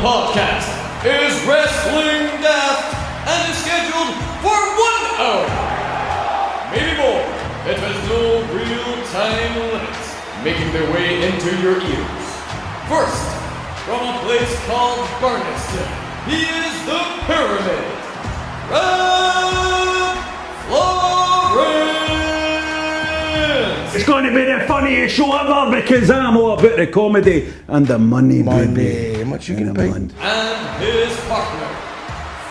podcast is wrestling daft and is scheduled for 1 hour. Maybe more. It has no real time limits, making their way into your ears. First, from a place called Barneston, he is the Pyramid. It's going to be the funniest show ever because I'm all about the comedy and the money, baby. How much you gonna pay? And his partner,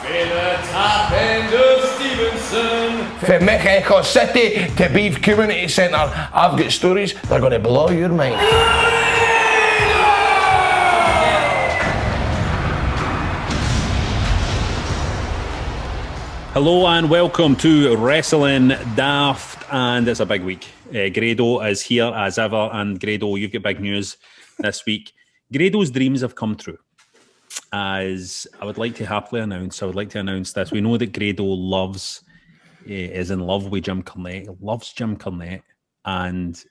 the top end of Stevenson. From Mexico City to Beef Community Centre, I've got stories that are going to blow your mind. Hello and welcome to Wrestling Daft, and it's a big week. Grado is here as ever, and Grado, you've got big news this week. Grado's dreams have come true. As I would like to happily announce, this. We know that Grado is in love with Jim Cornette, loves Jim Cornette, and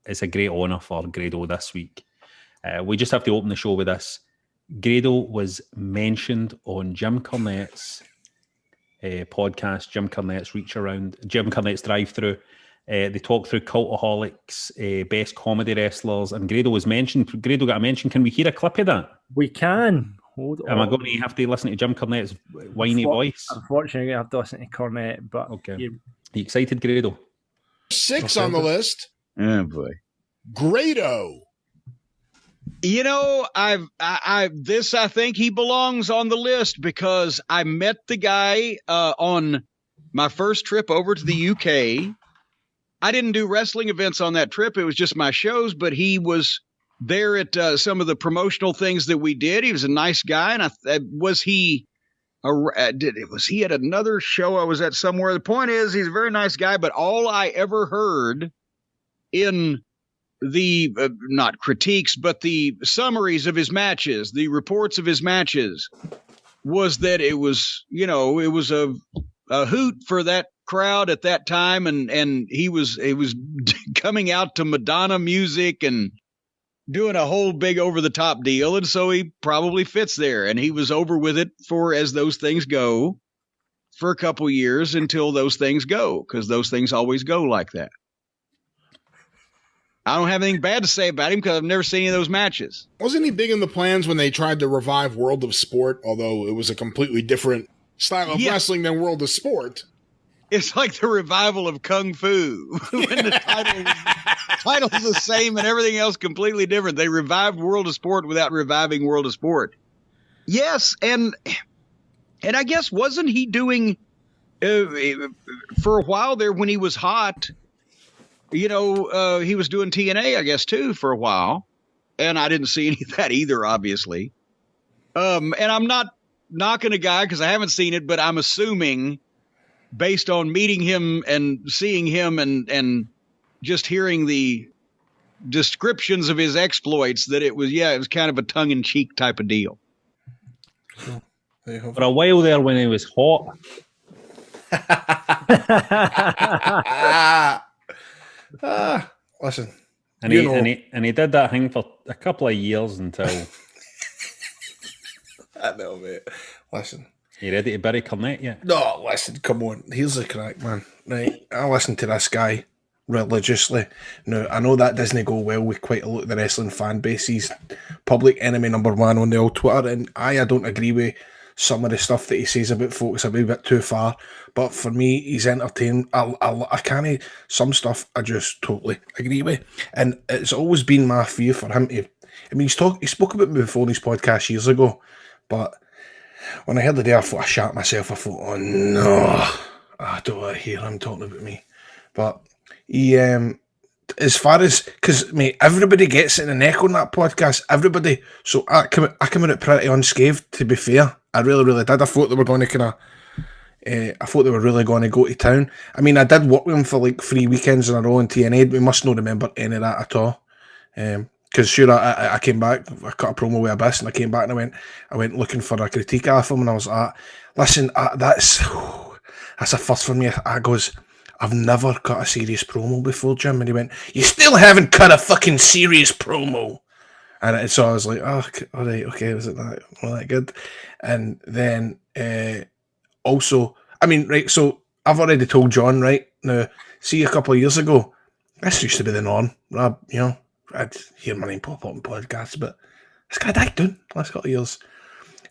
it's a great honour for Grado this week. We just have to open the show with this. Grado was mentioned on Jim Cornette's podcast, Jim Cornette's Reach Around, Jim Cornette's Drive Through. They talk through Cultaholics, best comedy wrestlers, and Grado was mentioned. Grado got a mention. Can we hear a clip of that? We can. Hold on. Am I going to have to listen to Jim Cornette's whiny voice? Unfortunately, I have to listen to Cornette, but okay. Are you excited, Grado? 6 on the list. Oh boy, Grado. You know, I think he belongs on the list because I met the guy on my first trip over to the UK. I didn't do wrestling events on that trip. It was just my shows, but he was there at some of the promotional things that we did. He was a nice guy. And was he at another show I was at somewhere? The point is, he's a very nice guy, but all I ever heard in the not critiques, but the summaries of his matches, the reports of his matches, was that it was, it was a hoot for that crowd at that time, and he was coming out to Madonna music and doing a whole big over the top deal, and so he probably fits there. And he was over with it for, as those things go, for a couple years until those things go, because those things always go like that. I don't have anything bad to say about him because I've never seen any of those matches. Wasn't he big in the plans when they tried to revive World of Sport, although it was a completely different style of wrestling than World of Sport? It's like the revival of Kung Fu. When the title's the same and everything else completely different. They revived World of Sport without reviving World of Sport. Yes, and I guess wasn't he doing for a while there when he was hot? He was doing TNA, I guess, too, for a while. And I didn't see any of that either, obviously. And I'm not knocking a guy because I haven't seen it, but I'm assuming, based on meeting him and seeing him and just hearing the descriptions of his exploits, that it was kind of a tongue-in-cheek type of deal. For a while there when he was hot. Listen, and he did that thing for a couple of years until. I know, mate. Listen, you ready to bury Cornette yet? No, listen, come on. Here's the crack, man. Right, I listen to this guy religiously. Now, I know that doesn't go well with quite a lot of the wrestling fan base. He's public enemy number one on the old Twitter, and I don't agree with some of the stuff that he says about folks a wee bit too far. But for me, he's entertaining. I can't. Some stuff I just totally agree with, and it's always been my fear for him to. I mean, he spoke about me before on his podcast years ago, but when I heard the day, I thought I shat myself. I thought, oh no, I don't want to hear him talking about me. But he, as far as, because mate, everybody gets it in the neck on that podcast. Everybody. So I come out pretty unscathed. To be fair, I really, really did. I thought they were going to I thought they were really going to go to town. I mean, I did work with them for like 3 weekends in a row in TNA. We must not remember any of that at all. Because sure, I came back, I cut a promo with Abyss, and I came back and I went looking for a critique off him, and I was like, listen, that's a first for me. I goes, I've never cut a serious promo before, Jim. And he went, you still haven't cut a fucking serious promo. And so I was like, oh, all right, okay, was it that? Well, that good? And then also, I mean, right, so I've already told John, right, now, see, a couple of years ago, this used to be the norm. I'd hear my name pop up in podcasts, but this guy died down last couple of years.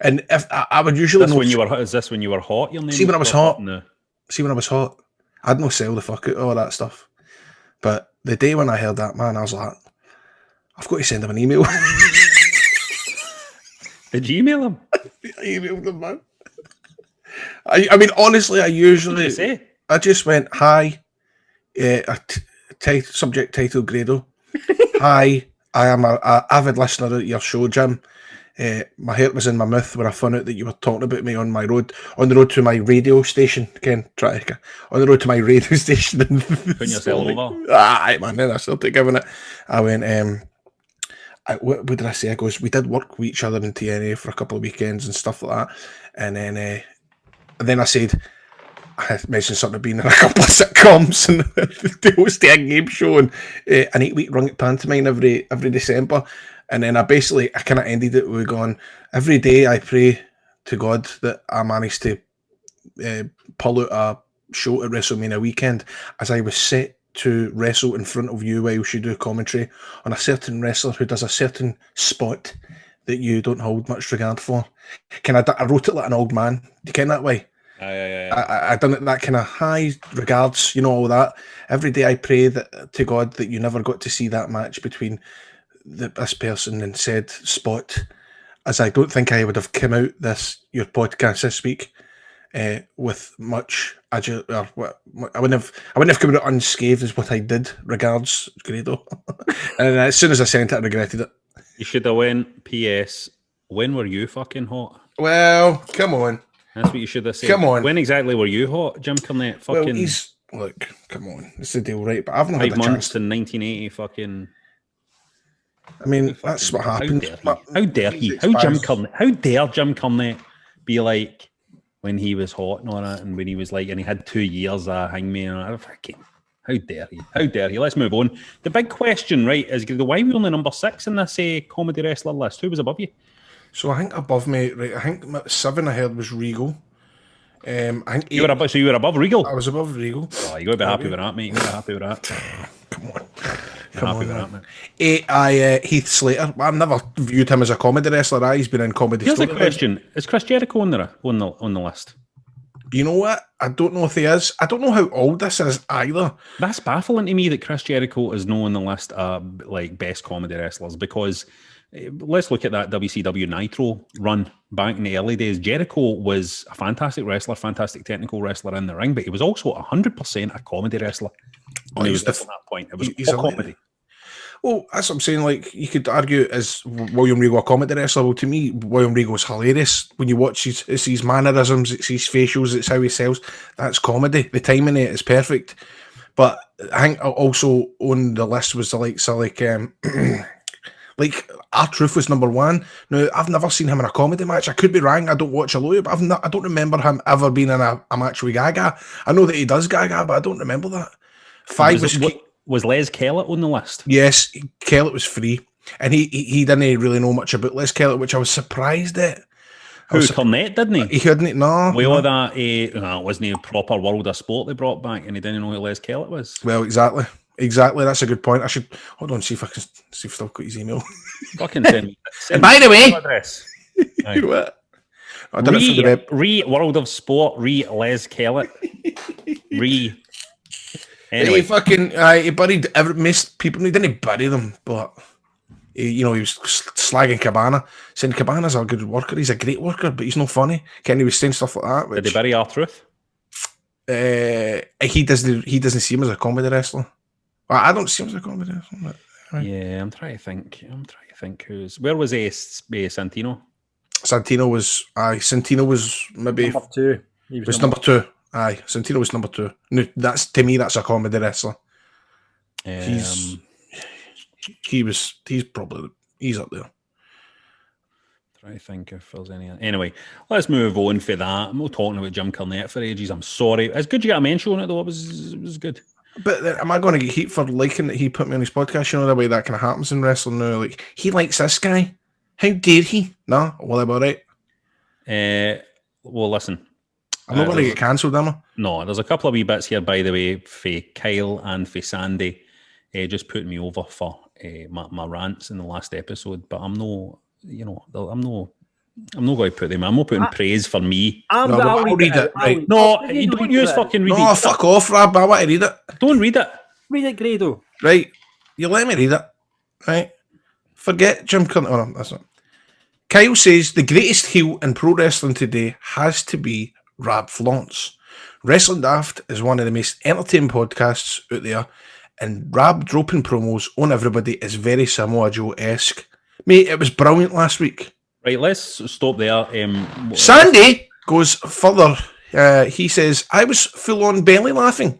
And if I would usually Is know... this when you were hot? Your name See, when I was pop up hot, in the- see, when I was hot, I'd no sell the fuck out of all that stuff. But the day when I heard that, man, I was like, I've got to send him an email. Did you email him? I emailed him, man. I mean, honestly, I usually... What did you say? I just went, hi, subject title Grado. Hi, I am a avid listener of your show, Jim. My heart was in my mouth when I found out that you were talking about me on the road to my radio station. Ken, on the road to my radio station. Putting yourself over. Aye, man, then I started giving it. I went, what did I say? I goes, we did work with each other in TNA for a couple of weekends and stuff like that. And then I said, I had mentioned something about being in a couple of sitcoms and the host of a game show and an 8-week run at pantomime every December. And then I kind of ended it with going, every day I pray to God that I managed to pull out a show at WrestleMania weekend as I was set to wrestle in front of you while you do commentary on a certain wrestler who does a certain spot that you don't hold much regard for. I wrote it like an old man. Do you ken that way? I done it that kind of high regards, all that. Every day I pray to God that you never got to see that match between this person and said spot, as I don't think I would have come out your podcast this week with much I wouldn't have come out unscathed as what I did. Regards, Grado. And as soon as I sent it, I regretted it. You should have went, P.S. When were you fucking hot? Well, come on. That's what you should have said. Come on. When exactly were you hot, Jim Cornette? Fucking look, come on. It's the deal, right? But I've not 5 had a months chance. in 1980 fucking... I mean, that's what happened. How dare he? How dare Jim Cornette be like when he was hot and all that, and when he was like, and he had 2 years hangman and all that. Fucking, how dare he? How dare he? Let's move on. The big question, right, is why are we only number 6 in this comedy wrestler list? Who was above you? So I think above me, right, I think 7 I heard was Regal. I think 8, you were above Regal? I was above Regal. Oh, you got to be happy with that, mate. You got to be happy with that. Come on, man. 8, Heath Slater. I've never viewed him as a comedy wrestler. He's been in comedy. Here's the question: is Chris Jericho on the list? You know what? I don't know if he is. I don't know how old this is either. That's baffling to me that Chris Jericho is not on the list of like best comedy wrestlers, because let's look at that WCW Nitro run back in the early days. Jericho was a fantastic wrestler, fantastic technical wrestler in the ring, but he was also 100% a comedy wrestler. He was at that point. It was all comedy. Well, that's what I'm saying. Like, you could argue, is William Regal a comedy wrestler? Well, to me, William Regal is hilarious. When you watch his mannerisms, it's his facials, it's how he sells. That's comedy. The timing in it is perfect. But I think also on the list was the likes of like R-Truth was number 1. Now, I've never seen him in a comedy match. I could be wrong. I don't watch a lot, but I don't remember him ever being in a match with Gaga. I know that he does Gaga, but I don't remember that. 5 was Les Kellett on the list? Yes, Kellett was free, and he didn't really know much about Les Kellett, which I was surprised at. Cornette, didn't he? He couldn't. No, with all that, it wasn't a proper World of Sport they brought back, and he didn't know who Les Kellett was. Well, exactly. That's a good point. I should hold on, see if I've still got his email. Fucking send me. And by the way, address. You know what? I done it from the web. World of Sport. Les Kellett. Anyway, he buried most people. He didn't bury them, but he was slagging Cabana, saying Cabana's a good worker. He's a great worker, but he's not funny. He was saying stuff like that. Did they bury R-Truth? He doesn't see him as a comedy wrestler. Well, I don't see him as a comedy wrestler. Right. Yeah, I'm trying to think where was Santino? Santino was maybe number 2. He was number 2. Aye, Santino was number 2. No, that's a comedy wrestler. He's up there. Try to think if there's any. Anyway, let's move on for that. I'm not talking about Jim Cornette for ages. I'm sorry. It's good you got a mention on it though. It was good. But then, am I going to get heat for liking that he put me on his podcast? You know the way that kind of happens in wrestling now. Like, he likes this guy. How dare he? No, well, about right. Well, listen. I'm not going to get cancelled, am I? No, there's a couple of wee bits here, by the way, for Kyle and for Sandy, just putting me over for my rants in the last episode. But I'm no, I'm not going to put them. I'm not putting praise for me. I'll read it. Right. No, you don't use fucking reading. No, fuck off, Rab. I want to read it. Don't read it. Read it, Grado. Right. You let me read it. Right. Forget Jim Curtin. Oh, no, that's not. Kyle says the greatest heel in pro wrestling today has to be Rab Flaunt's. Wrestling Daft is one of the most entertaining podcasts out there, and Rab dropping promos on everybody is very Samoa Joe-esque. Mate, it was brilliant last week. Right, let's stop there. Sandy goes further. He says, I was full-on belly laughing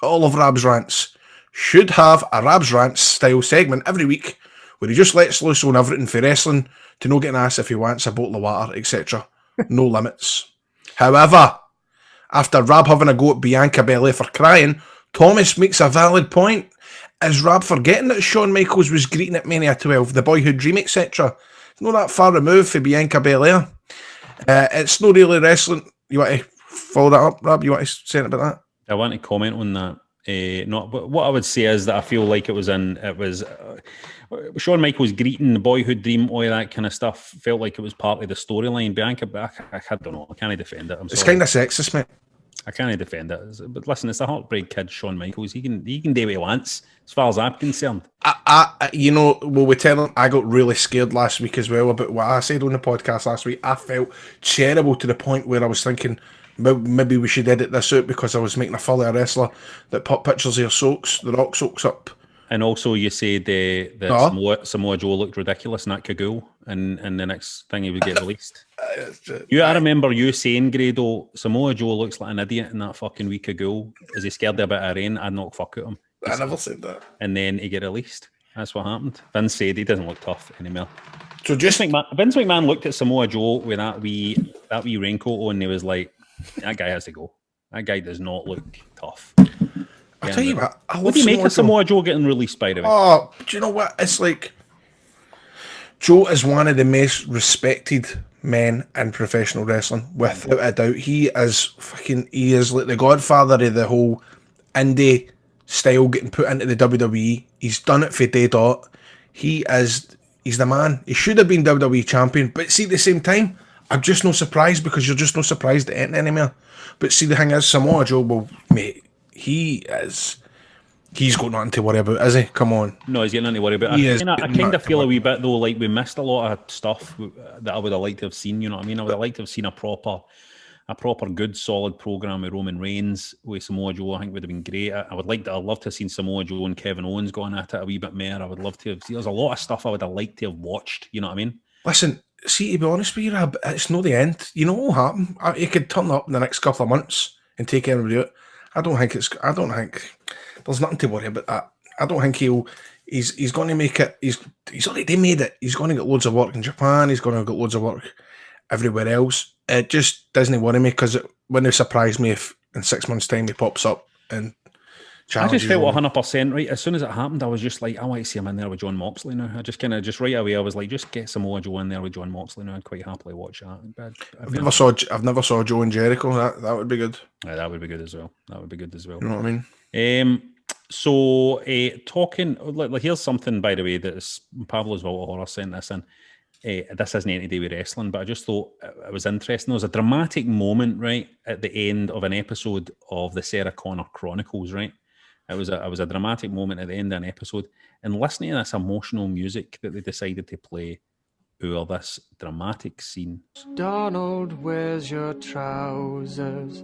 at all of Rab's rants. Should have a Rab's Rants style segment every week where he just lets loose on everything for wrestling to no get asked if he wants a bottle of water, etc. No limits. However, after Rab having a go at Bianca Belair for crying, Thomas makes a valid point. Is Rab forgetting that Shawn Michaels was greeting at Mania 12, the Boyhood Dream, etc.? It's not that far removed for Bianca Belair. It's not really wrestling. You want to follow that up, Rab? You want to say anything about that? I want to comment on that. But what I would say is that I feel like it was Shawn Michaels greeting the Boyhood Dream, all that kind of stuff. Felt like it was part of the storyline. Bianca, I don't know. I can't defend it. It's kind of sexist, mate. I can't defend it. But listen, it's a heartbreak kid, Shawn Michaels. He can do what he wants, as far as I'm concerned. We tell him I got really scared last week as well about what I said on the podcast last week. I felt terrible to the point where I was thinking maybe we should edit this out because I was making a fool of a wrestler that put pictures of the Rock socks up. And also, you said that Samoa Joe looked ridiculous in that cagoule, and the next thing he would get released. I remember you saying, Grado, Samoa Joe looks like an idiot in that fucking wee cagoule. Is he scared of a bit of rain? I'd knock fuck at him. I never said that. And then he get released. That's what happened. Vince said he doesn't look tough anymore. So Vince McMahon looked at Samoa Joe with that wee raincoat on, and he was like, that guy has to go. That guy does not look tough. I'll tell you what, what do you make of Samoa Joe getting released, by the way? Oh, do you know what? It's like Joe is one of the most respected men in professional wrestling, without a doubt. He is like the godfather of the whole indie style getting put into the WWE. He's done it for day dot. He's the man. He should have been WWE champion, but see, at the same time, I'm just no surprised because you're just no surprised at it anymore. But see, the thing is, Samoa Joe, well, mate, he's got nothing to worry about, is he? Come on. No, he's got nothing to worry about. I kind of feel a wee bit, though, like we missed a lot of stuff that I would have liked to have seen, you know what I mean? I would have liked to have seen a proper good, solid program with Roman Reigns, with Samoa Joe. I think would have been great. I'd love to have seen Samoa Joe and Kevin Owens going at it a wee bit more. I would love to have seen. There's a lot of stuff I would have liked to have watched, you know what I mean? Listen, see, to be honest with you, Rab, it's not the end. You know what will happen? He could turn up in the next couple of months and take everybody out. I don't think there's nothing to worry about that. I don't think he's going to make it. He's already made it. He's going to get loads of work in Japan. He's going to get loads of work everywhere else. It just doesn't worry me because it wouldn't surprise me if in 6 months' time he pops up and challenges. I just felt 100% right. As soon as it happened, I was just like, I want to see him in there with John Moxley now. I just right away, I was like, just get Samoa Joe in there with John Moxley now. I'd quite happily watch that. But I've never saw Joe and Jericho. That would be good. Yeah, that would be good as well. You know what I mean? So talking, like, here's something, by the way, that Pablo's Vault of Horror sent this in. This isn't anything to do with wrestling, but I just thought it was interesting. There was a dramatic moment, right, at the end of an episode of the Sarah Connor Chronicles, right? It was a dramatic moment at the end of an episode. And listening to this emotional music that they decided to play over this dramatic scene. Donald, where's your trousers?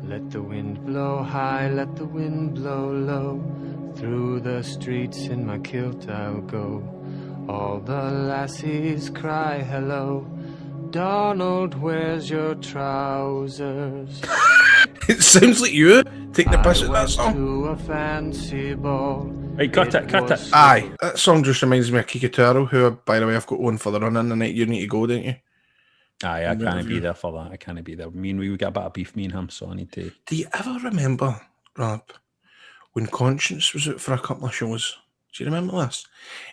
Let the wind blow high, let the wind blow low. Through the streets in my kilt I'll go. All the lassies cry hello. Donald, where's your trousers? It sounds like you taking the piss at that song. To a fancy ball. Right, cut it. Aye, that song just reminds me of Kikutaro, who, by the way, I've got one for the run in the night. You need to go, don't you? Aye, I can't be there for that. I can't be there. Me and we got a bit of beef, me and him, so I need to. Do you ever remember Rob, when Conscience was out for a couple of shows, do you remember this?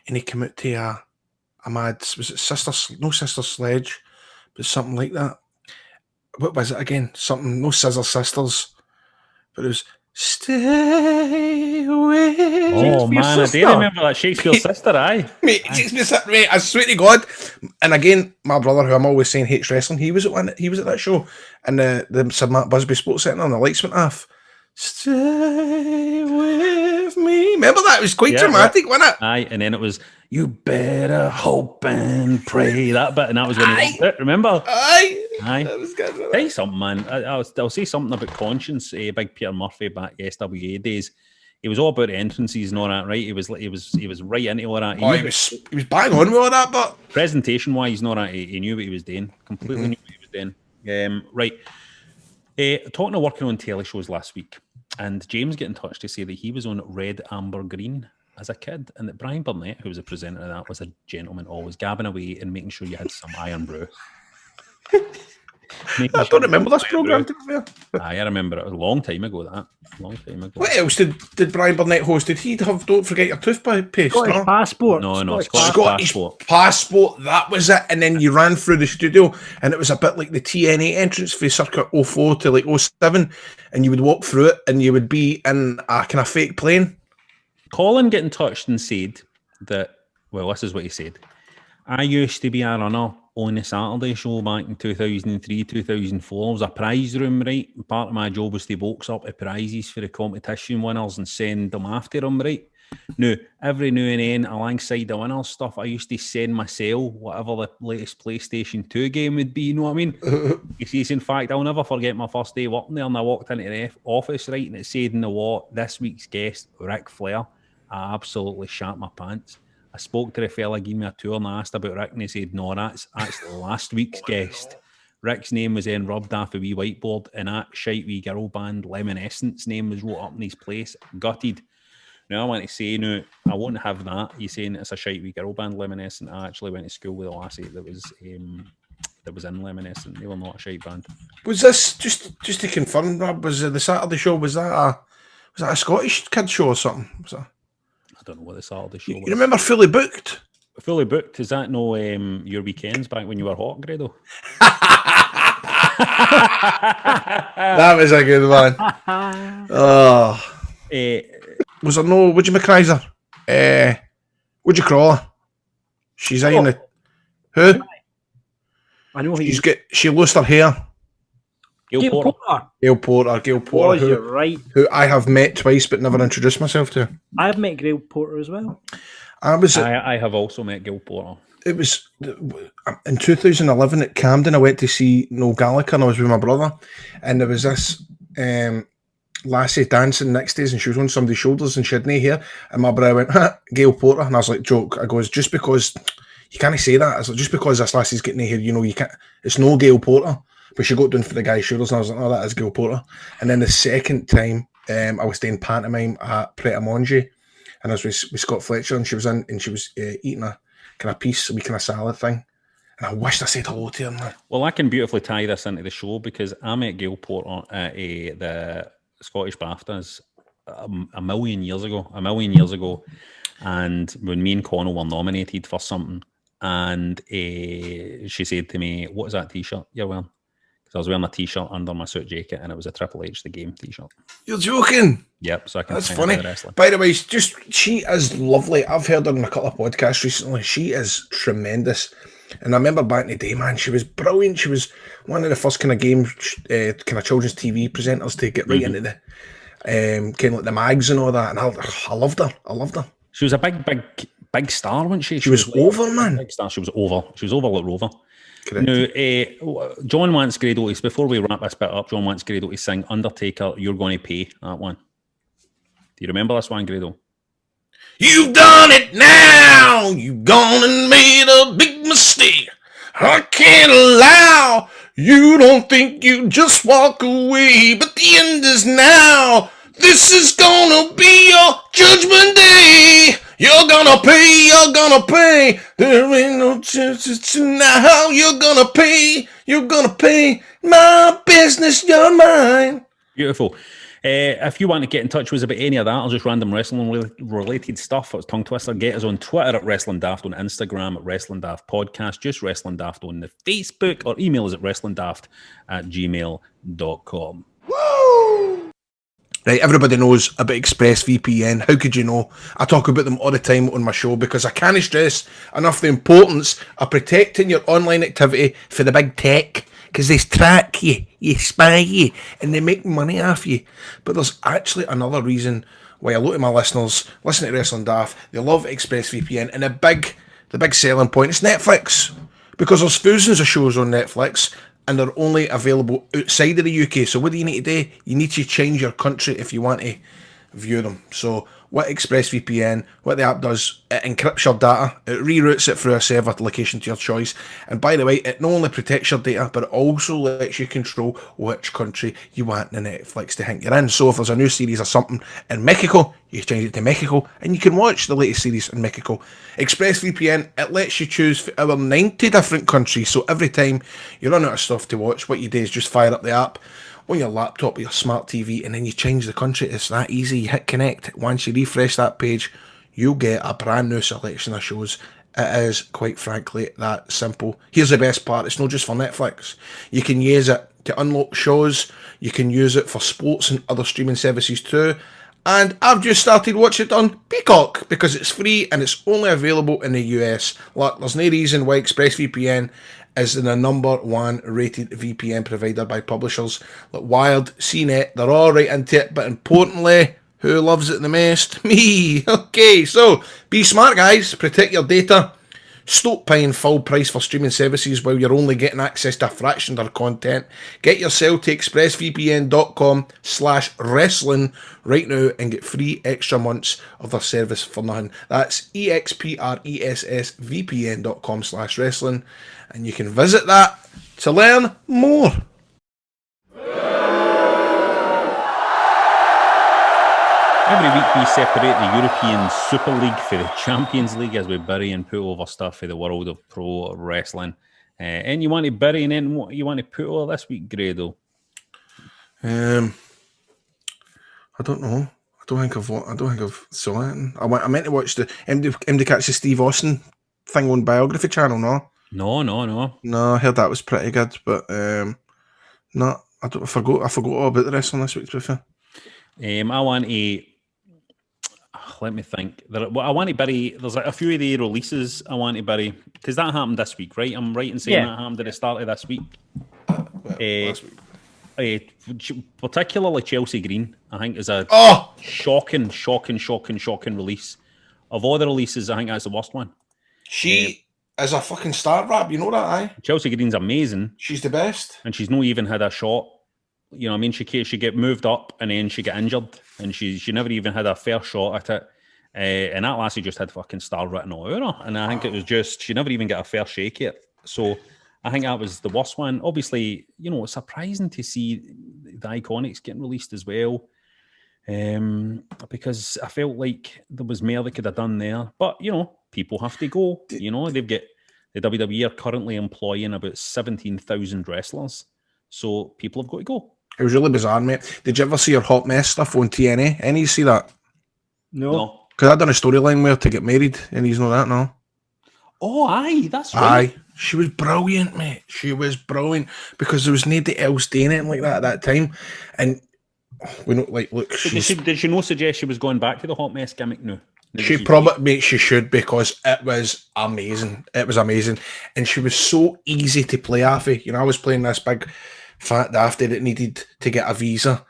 And he came out to a mad, was it Sister Sledge, but something like that. What was it again? Something, no Scissor Sisters, but it was Stay Away. Oh man, I do remember that Shakespeare's Sister, aye. Mate, mate, I swear to God. And again, my brother, who I'm always saying hates wrestling, he was at that show, and the Sir Matt Busby Sports Centre, and the lights went off. Stay with me. Remember that? It was quite dramatic, wasn't it? Aye, and then it was, you better hope and pray, that bit, and that was when he walked it, remember? Aye. Aye. That was good. Say something, man. I'll say something about Conscience, Big Peter Murphy back SWA days. He was all about the entrances and all that, right? He was right into all that. He was bang on with all that, but presentation wise, not that he knew what he was doing. Completely knew what he was doing. Right. Talking of working on telly shows last week, and James got in touch to say that he was on Red, Amber, Green as a kid, and that Brian Burnett, who was a presenter of that, was a gentleman, always gabbing away and making sure you had some iron brew. I don't remember this programme, to be fair. Aye, I remember it. A long time ago, What else did Brian Burnett host? Did he have Don't Forget Your Toothpaste? Scottish Passport. No, Scottish Passport. That was it. And then you ran through the studio, and it was a bit like the TNA entrance for circa 04 to like 07, and you would walk through it, and you would be in a kind of fake plane. Colin got in touch and said that, well, this is what he said. I used to be a runner on the Saturday show back in 2003, 2004. There was a prize room, right? Part of my job was to box up the prizes for the competition winners and send them after them, right? Now, every now and then, alongside the winners stuff, I used to send myself whatever the latest PlayStation 2 game would be, you know what I mean? He says, in fact, I'll never forget my first day working there, and I walked into the office, right, and it said in the wall, this week's guest, Ric Flair. I absolutely shat my pants. I spoke to the fella, gave me a tour, and I asked about Rick, and he said, no, that's last week's guest. Rick's name was then rubbed off a wee whiteboard, and that shite wee girl band Lemon-Essence name was wrote up in his place. Gutted. Now I want to say, no, I won't have that. He's saying it's a shite wee girl band, Lemon-Essence. I actually went to school with a lassie that was in Lemon-Essence. They were not a shite band. Was this, just to confirm, Rob, was the Saturday show, was that a Scottish kid show or something? I don't know what the Saturday show was. You remember Fully Booked? Fully Booked, is that no your weekends back when you were hot, Grado? That was a good one. Oh. Was there no Would You McCriser? Would You Crawler? She's in the... Who? I know she lost her hair. Gail Porter. Gail Porter. Oh, you're right. Who I have met twice but never introduced myself to. I've met Gail Porter as well. I have also met Gail Porter. It was in 2011 at Camden. I went to see Noel Gallagher, and I was with my brother, and there was this lassie dancing next to us, and she was on somebody's shoulders, and she had no hair, and my brother went, Gail Porter, and I was like, joke. I goes, just because you can't say that. It's like, just because this lassie's getting no hair, you know, you can't. It's no Gail Porter. But she got down for the guy's shoulders, and I was like, oh, that is Gail Porter. And then the second time, I was doing pantomime at Pret a Manger, and I was with Scott Fletcher, and she was eating a kind of piece, a wee kind of salad thing. And I wished I said hello to her, man. Well, I can beautifully tie this into the show, because I met Gail Porter at the Scottish BAFTAs a million years ago. And when me and Connell were nominated for something, and she said to me, what is that T-shirt you're wearing? I was wearing a T-shirt under my suit jacket, and it was a Triple H The Game T-shirt. You're joking? Yep. So I can. That's funny. By the way, she is lovely. I've heard her on a couple of podcasts recently. She is tremendous. And I remember back in the day, man, she was brilliant. She was one of the first kind of kind of children's TV presenters to get right into the kind of like the mags and all that. And I loved her. She was a big star, wasn't she? She was over, man. Big star. She was over like Rover. Correct. Now, John wants Grado, before we wrap this bit up, John wants Grado to sing Undertaker, You're Gonna Pay, that one. Do you remember this one, Grado? You've done it now! You've gone and made a big mistake. I can't allow. You don't think you just walk away, but the end is now. This is gonna be your judgment day. You're gonna pay. There ain't no chances to now. You're gonna pay. My business, you're mine. Beautiful. If you want to get in touch with us about any of that or just random wrestling related stuff, it's Tongue Twister. Get us on Twitter at Wrestling Daft, on Instagram at Wrestling Daft Podcast, just Wrestling Daft on the Facebook, or email us at wrestlingdaft@gmail.com. Right, everybody knows about ExpressVPN. How could you know? I talk about them all the time on my show because I can't stress enough the importance of protecting your online activity for the big tech, because they track you, spy you, and they make money off you. But there's actually another reason why a lot of my listeners listen to Wrestling Daft. They love ExpressVPN, and the big selling point is Netflix, because there's thousands of shows on Netflix, and they're only available outside of the UK. So what do you need to do? You need to change your country if you want to view them. So what ExpressVPN, what the app does, it encrypts your data, it reroutes it through a server location to your choice, and by the way, it not only protects your data, but it also lets you control which country you want the Netflix to think you're in. So if there's a new series or something in Mexico, you change it to Mexico, and you can watch the latest series in Mexico. ExpressVPN, it lets you choose for over 90 different countries, so every time you run out of stuff to watch, what you do is just fire up the app on your laptop or your smart TV, and then you change the country. It's that easy. You hit connect. Once you refresh that page, you'll get a brand new selection of shows. It is, quite frankly, that simple. Here's the best part. It's not just for Netflix. You can use it to unlock shows. You can use it for sports and other streaming services too. And I've just started watching it on Peacock because it's free and it's only available in the US. Look, there's no reason why ExpressVPN is the number one rated VPN provider by publishers like Wired, CNET. They're all right into it, but importantly, who loves it the most? Me. Okay, so be smart, guys. Protect your data. Stop paying full price for streaming services while you're only getting access to a fraction of their content. Get yourself to expressvpn.com/wrestling right now and get free extra months of their service for nothing. That's expressvpn.com/wrestling, and you can visit that to learn more. Every week we separate the European Super League for the Champions League as we bury and put over stuff for the world of pro wrestling. And you want to bury and then what you want to put over this week, Grado? I don't know. I don't think I've saw it. I meant to watch the MD Catch the Steve Austin thing on Biography Channel. No, I heard that was pretty good, but no, I forgot all about the wrestling this week. To be fair, I want to. Let me think. I want to bury. There's a few of the releases I want to bury because that happened this week, right? I'm right in saying that happened at the start of this week. last week. Particularly Chelsea Green, I think, is a shocking release. Of all the releases, I think that's the worst one. She is a fucking star rap, you know that, aye? Chelsea Green's amazing. She's the best. And she's not even had a shot. You know what I mean? She get moved up and then she get injured and she never even had a fair shot at it. And that lassie just had fucking star written all over her. And I think it was just, she never even got a fair shake at it. So I think that was the worst one. Obviously, you know, it's surprising to see the Iconics getting released as well. Because I felt like there was more they could have done there. But, you know, people have to go. You know, they've got, the WWE are currently employing about 17,000 wrestlers. So people have got to go. It was really bizarre, mate. Did you ever see her Hot Mess stuff on TNA? Any you see that? No. Because I done a storyline where to get married, and he's not that now. Oh, aye, that's right. Aye. She was brilliant, mate. She was brilliant because there was nobody else doing it like that at that time. And we don't like, look. Did she not suggest she was going back to the Hot Mess gimmick now? She probably, mate, she should, because it was amazing. It was amazing. And she was so easy to play off of. You know, I was playing this big fat dafty that needed to get a visa.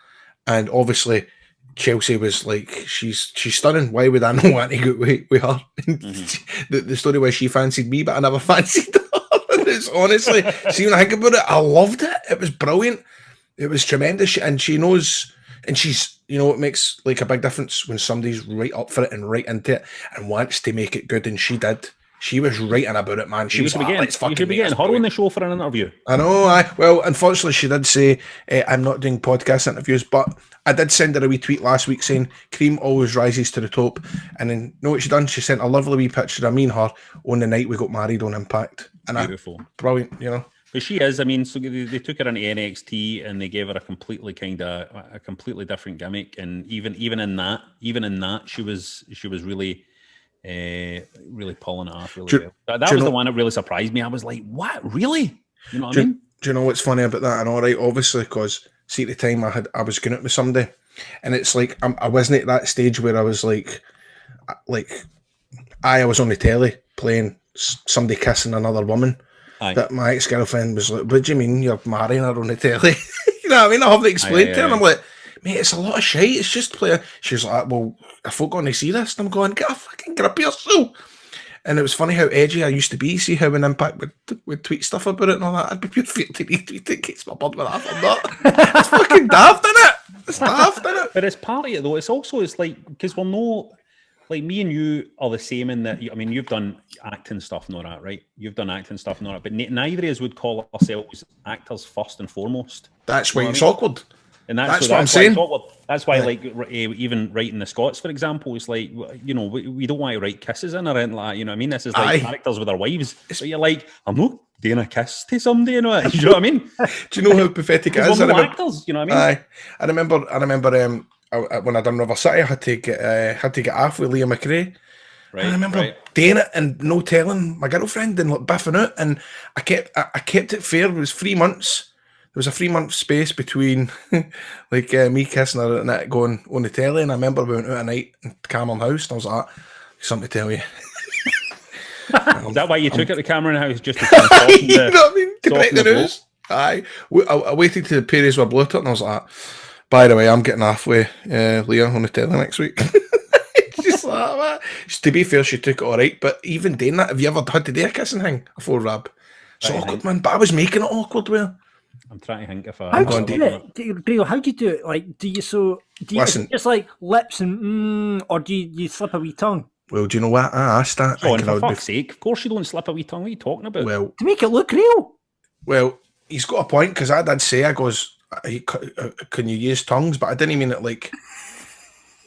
And obviously, Chelsea was like, she's stunning. Why would I not want to go with her? Mm-hmm. The story was she fancied me, but I never fancied her. It's honestly, see, when I think about it, I loved it. It was brilliant. It was tremendous. And she knows, and she's, you know, it makes like a big difference when somebody's right up for it and right into it and wants to make it good. And she did. She was writing about it, man. She was like, let's fucking. You should be getting her on the show for an interview. I know. Well, unfortunately, she did say I'm not doing podcast interviews, but I did send her a wee tweet last week saying cream always rises to the top. And then, you know what she done? She sent a lovely wee picture of me and her on the night we got married on Impact. And beautiful, brilliant, you know. But she is. I mean, so they took her into NXT and they gave her a completely different gimmick. And even in that, she was really really pulling it off really well. That was the one that really surprised me. I was like, what, really? You know what I mean? Do you know what's funny about that? And all right, obviously, because see, at the time I was going out with somebody, and it's like I wasn't at that stage where I was like I was on the telly playing somebody kissing another woman. Aye. That my ex-girlfriend was like, what do you mean you're marrying her on the telly? You know what I mean? I have to explain to her, and I'm like, mate, it's a lot of shite. It's just playing. She's like, well, are folk going to see this? And I'm going, get a fucking grip of yourself. And it was funny how edgy I used to be. See how an Impact would tweet stuff about it and all that. I'd be pure fake to retweet it, gets my blood with that. I'm not. It's fucking daft, innit? It's daft, innit? But it's part of it though. It's like, because we're no, like, me and you are the same in that, I mean, you've done acting stuff and all that, right? You've done acting stuff and all that, but neither of us would call ourselves actors first and foremost. That's why it's awkward. And that's what I'm saying. That's why, like, even writing the Scots, for example, it's like, you know, we don't want to write kisses in or anything like that, you know what I mean? This is like characters with their wives. So you're like, I'm not doing a kiss to somebody, you know what I mean? Do you know how pathetic it is? We're not actors, you know what I mean? I remember when I done River City, I had to get off with Leah McRae. Right, and I remember doing it and no telling my girlfriend and like biffing out, and I kept it fair. It was 3 months. There was a 3-month space between like me kissing her and it going on the telly, and I remember we went out at night in Cameron House, and I was like, something to tell you. Is that why you took it to Cameron House, just to kind of you know what I mean? To break the news. Aye. I waited till the periods were bloated, and I was like, by the way, I'm getting halfway Leah on the telly next week. Just like that. To be fair, she took it all right, but even doing that, have you ever had to do a kissing thing before, Rab? It's awkward, man, but I was making it awkward, well. I'm trying to think if how do you do it? Grado, how do you do it? Like, do you just like lips and or do you slip a wee tongue? Well, do you know what? I asked that. For fuck's sake, of course you don't slip a wee tongue. What are you talking about? Well, to make it look real. Well, he's got a point, because I did say, I goes, can you use tongues? But I didn't mean it like,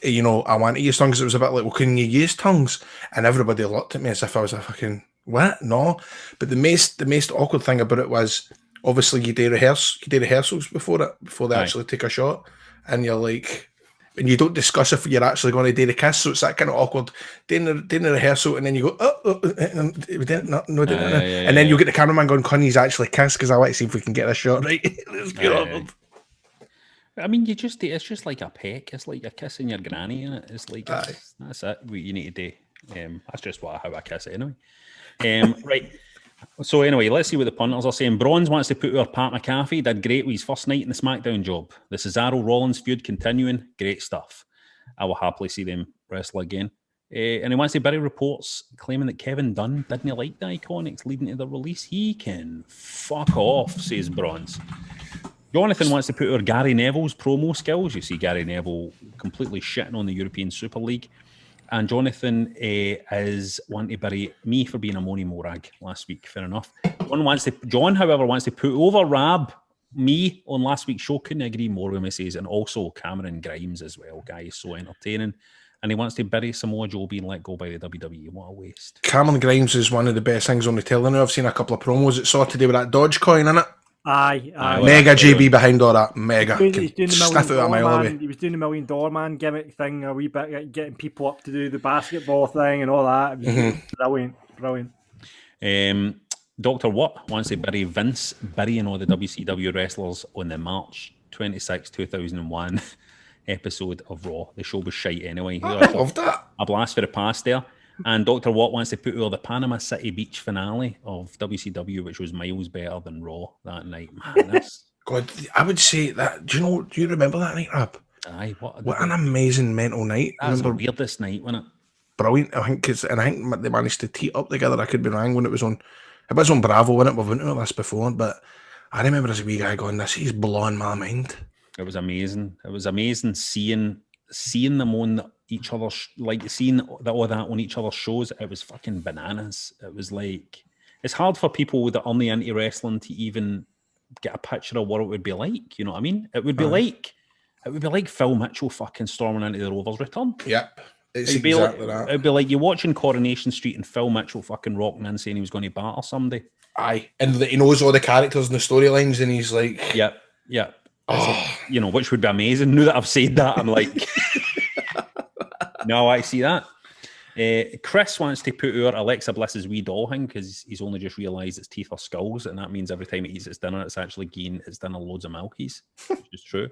you know, I want to use tongues. It was a bit like, well, can you use tongues? And everybody looked at me as if I was a fucking, what? No. But the most awkward thing about it was, obviously you do rehearsals before they actually take a shot, and you're like, and you don't discuss if you're actually going to do the kiss, so it's that kind of awkward doing the rehearsal, and then you go, we didn't, and then you get the cameraman going, Connie's actually kiss, because I want to see if we can get a shot right. It's awkward. I mean, it's just like a peck. It's like you're kissing your granny, and it's like that's it. What you need to do. That's just how I kiss it anyway. Right. So anyway, let's see what the punters are saying. Bronze wants to put over Pat McAfee. Did great with his first night in the SmackDown job. The Cesaro Rollins feud continuing. Great stuff. I will happily see them wrestle again. And he wants to bury reports claiming that Kevin Dunn didn't like the Iconics leading to the release. He can fuck off, says Bronze. Jonathan wants to put over Gary Neville's promo skills. You see Gary Neville completely shitting on the European Super League. And Jonathan is wanting to bury me for being a Moni Morag last week. Fair enough. John, however, wants to put over Rab, me, on last week's show. Couldn't agree more with me, says. And also Cameron Grimes as well. Guy is so entertaining. And he wants to bury Samoa Joe being let go by the WWE. What a waste. Cameron Grimes is one of the best things on the telly now. I've seen a couple of promos. It's all to do with that Dogecoin, innit? Aye. Mega JB behind all that. Mega. He's doing the Sniff it out of my man. He was doing the $1 Million Man gimmick thing a wee bit, getting people up to do the basketball thing and all that. It was brilliant. Dr. Watt wants to bury Vince burying all the WCW wrestlers on the March 26, 2001 episode of Raw. The show was shite anyway. I love that. A blast for the past there. And Dr. Watt wants to put over the Panama City Beach finale of WCW, which was miles better than Raw that night. Man, that's... God, I would say that. Do you remember that night, Rab? Aye, what an amazing mental night. That was the weirdest night, wasn't it? Brilliant. I think they managed to tee it up together. I could be wrong when it was on. It was on Bravo, wasn't it? We've went over this before, but I remember as a wee guy going, "This is blowing my mind." It was amazing. It was amazing seeing them on each other's, like seeing all that on each other's shows. It was fucking bananas. It was like, it's hard for people that aren't into wrestling to even get a picture of what it would be like. You know what I mean? It would be like Phil Mitchell fucking storming into the Rover's return. Yep. It's It'd be exactly like, that. It'd be like you watching Coronation Street and Phil Mitchell fucking rocking in saying he was going to batter somebody. Aye, and that he knows all the characters and the storylines, and he's like, Yep. Like, you know, which would be amazing. Now that I've said that, I'm like, no, I see that. Chris wants to put our Alexa Bliss's wee doll thing because he's only just realised its teeth are skulls, and that means every time it eats its dinner, it's actually giving its dinner loads of milkies, which is true.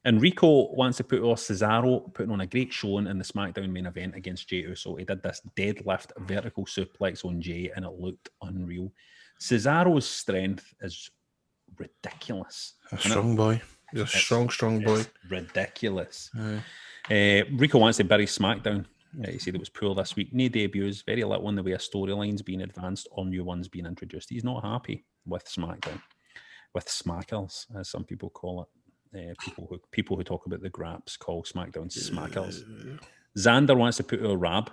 And Rico wants to put our Cesaro putting on a great showing in the SmackDown main event against Jey Uso. He did this deadlift vertical suplex on Jey, and it looked unreal. Cesaro's strength is ridiculous. a strong boy. He's a strong boy. Ridiculous. Rico wants to bury SmackDown. He said it was poor this week. No debuts, very little in the way of storylines being advanced or new ones being introduced. He's not happy with SmackDown, with Smackers, as some people call it. People who talk about the graps call SmackDown Smackers. Xander wants to put out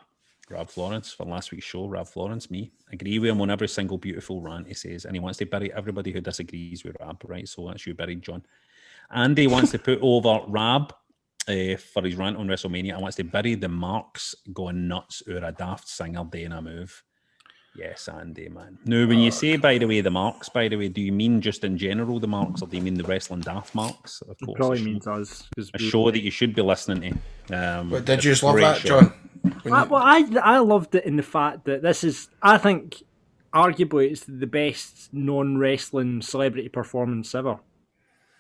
Rab Florence for last week's show. Rab Florence, me. Agree with him on every single beautiful rant he says, and he wants to bury everybody who disagrees with Rab, right? So that's you buried, John. Andy wants to put over Rab for his rant on WrestleMania. I wants to bury the Marks going nuts or a daft singer doing a move. Yes, Andy, man. Now, when you say, by the way, the Marks, by the way, do you mean just in general the Marks, or do you mean the Wrestling Daft Marks? Of course, probably means us. A show that you should be listening to. But did you just love that, John? I loved it in the fact that this is, I think, arguably it's the best non-wrestling celebrity performance ever.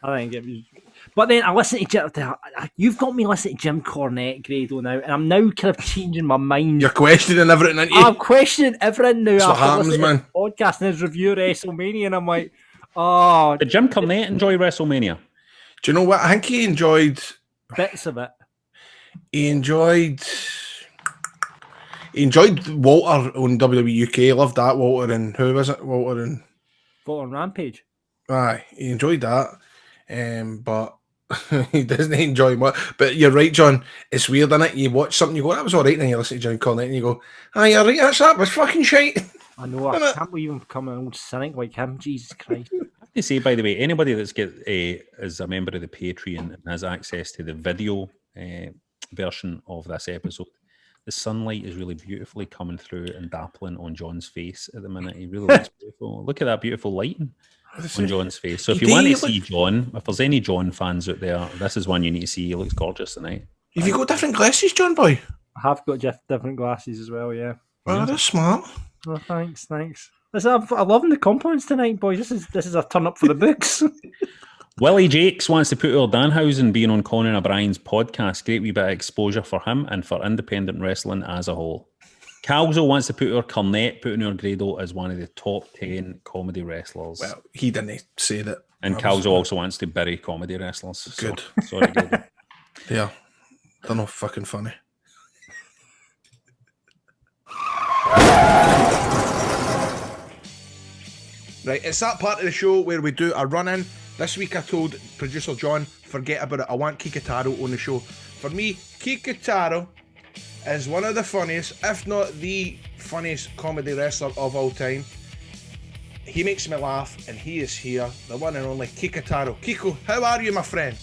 I think it was. But then I listened to you've got me listening to Jim Cornette, Grado, now, and I'm now kind of changing my mind. You're questioning everything, aren't you? I'm questioning everything now. That's what happens, man. Podcast and his review of WrestleMania, and I'm like, oh. Did Jim Cornette enjoy WrestleMania? Do you know what? I think he enjoyed bits of it. He enjoyed Walter on WWE UK. Loved that, Walter, and who was it? Walter on Rampage. Aye, he enjoyed that. But he doesn't enjoy much. But you're right, John. It's weird, isn't it? You watch something, you go, that was all right, and then you listen to Jim Cornette and you go, you're right, that was fucking shite. I know, I can't believe I'm becoming an old cynic like him. Jesus Christ. I have to say, by the way, anybody that's is a member of the Patreon and has access to the video version of this episode, the sunlight is really beautifully coming through and dappling on John's face at the minute. He really looks beautiful. Look at that beautiful lighting on John's face. So if you want to see John, if there's any John fans out there, this is one you need to see. He looks gorgeous tonight. Have you got different glasses, John boy? I have got different glasses as well, yeah. Oh, that's smart. Oh, thanks. I'm loving the compliments tonight, boys. This is a turn up for the books. Willie Jakes wants to put our Danhausen being on Conan O'Brien's podcast. Great wee bit of exposure for him and for independent wrestling as a whole. Calzo wants to put our Cornette, putting our Grado as one of the top 10 comedy wrestlers. Well, he didn't say that. And Calzo also wants to bury comedy wrestlers. Good. So, sorry, Grado. Yeah, they're not fucking funny. Right, it's that part of the show where we do a run-in. This week I told producer John, forget about it, I want Kikutaro on the show. For me, Kikutaro is one of the funniest, if not the funniest comedy wrestler of all time. He makes me laugh, and he is here, the one and only Kikutaro. Kiko, how are you, my friend?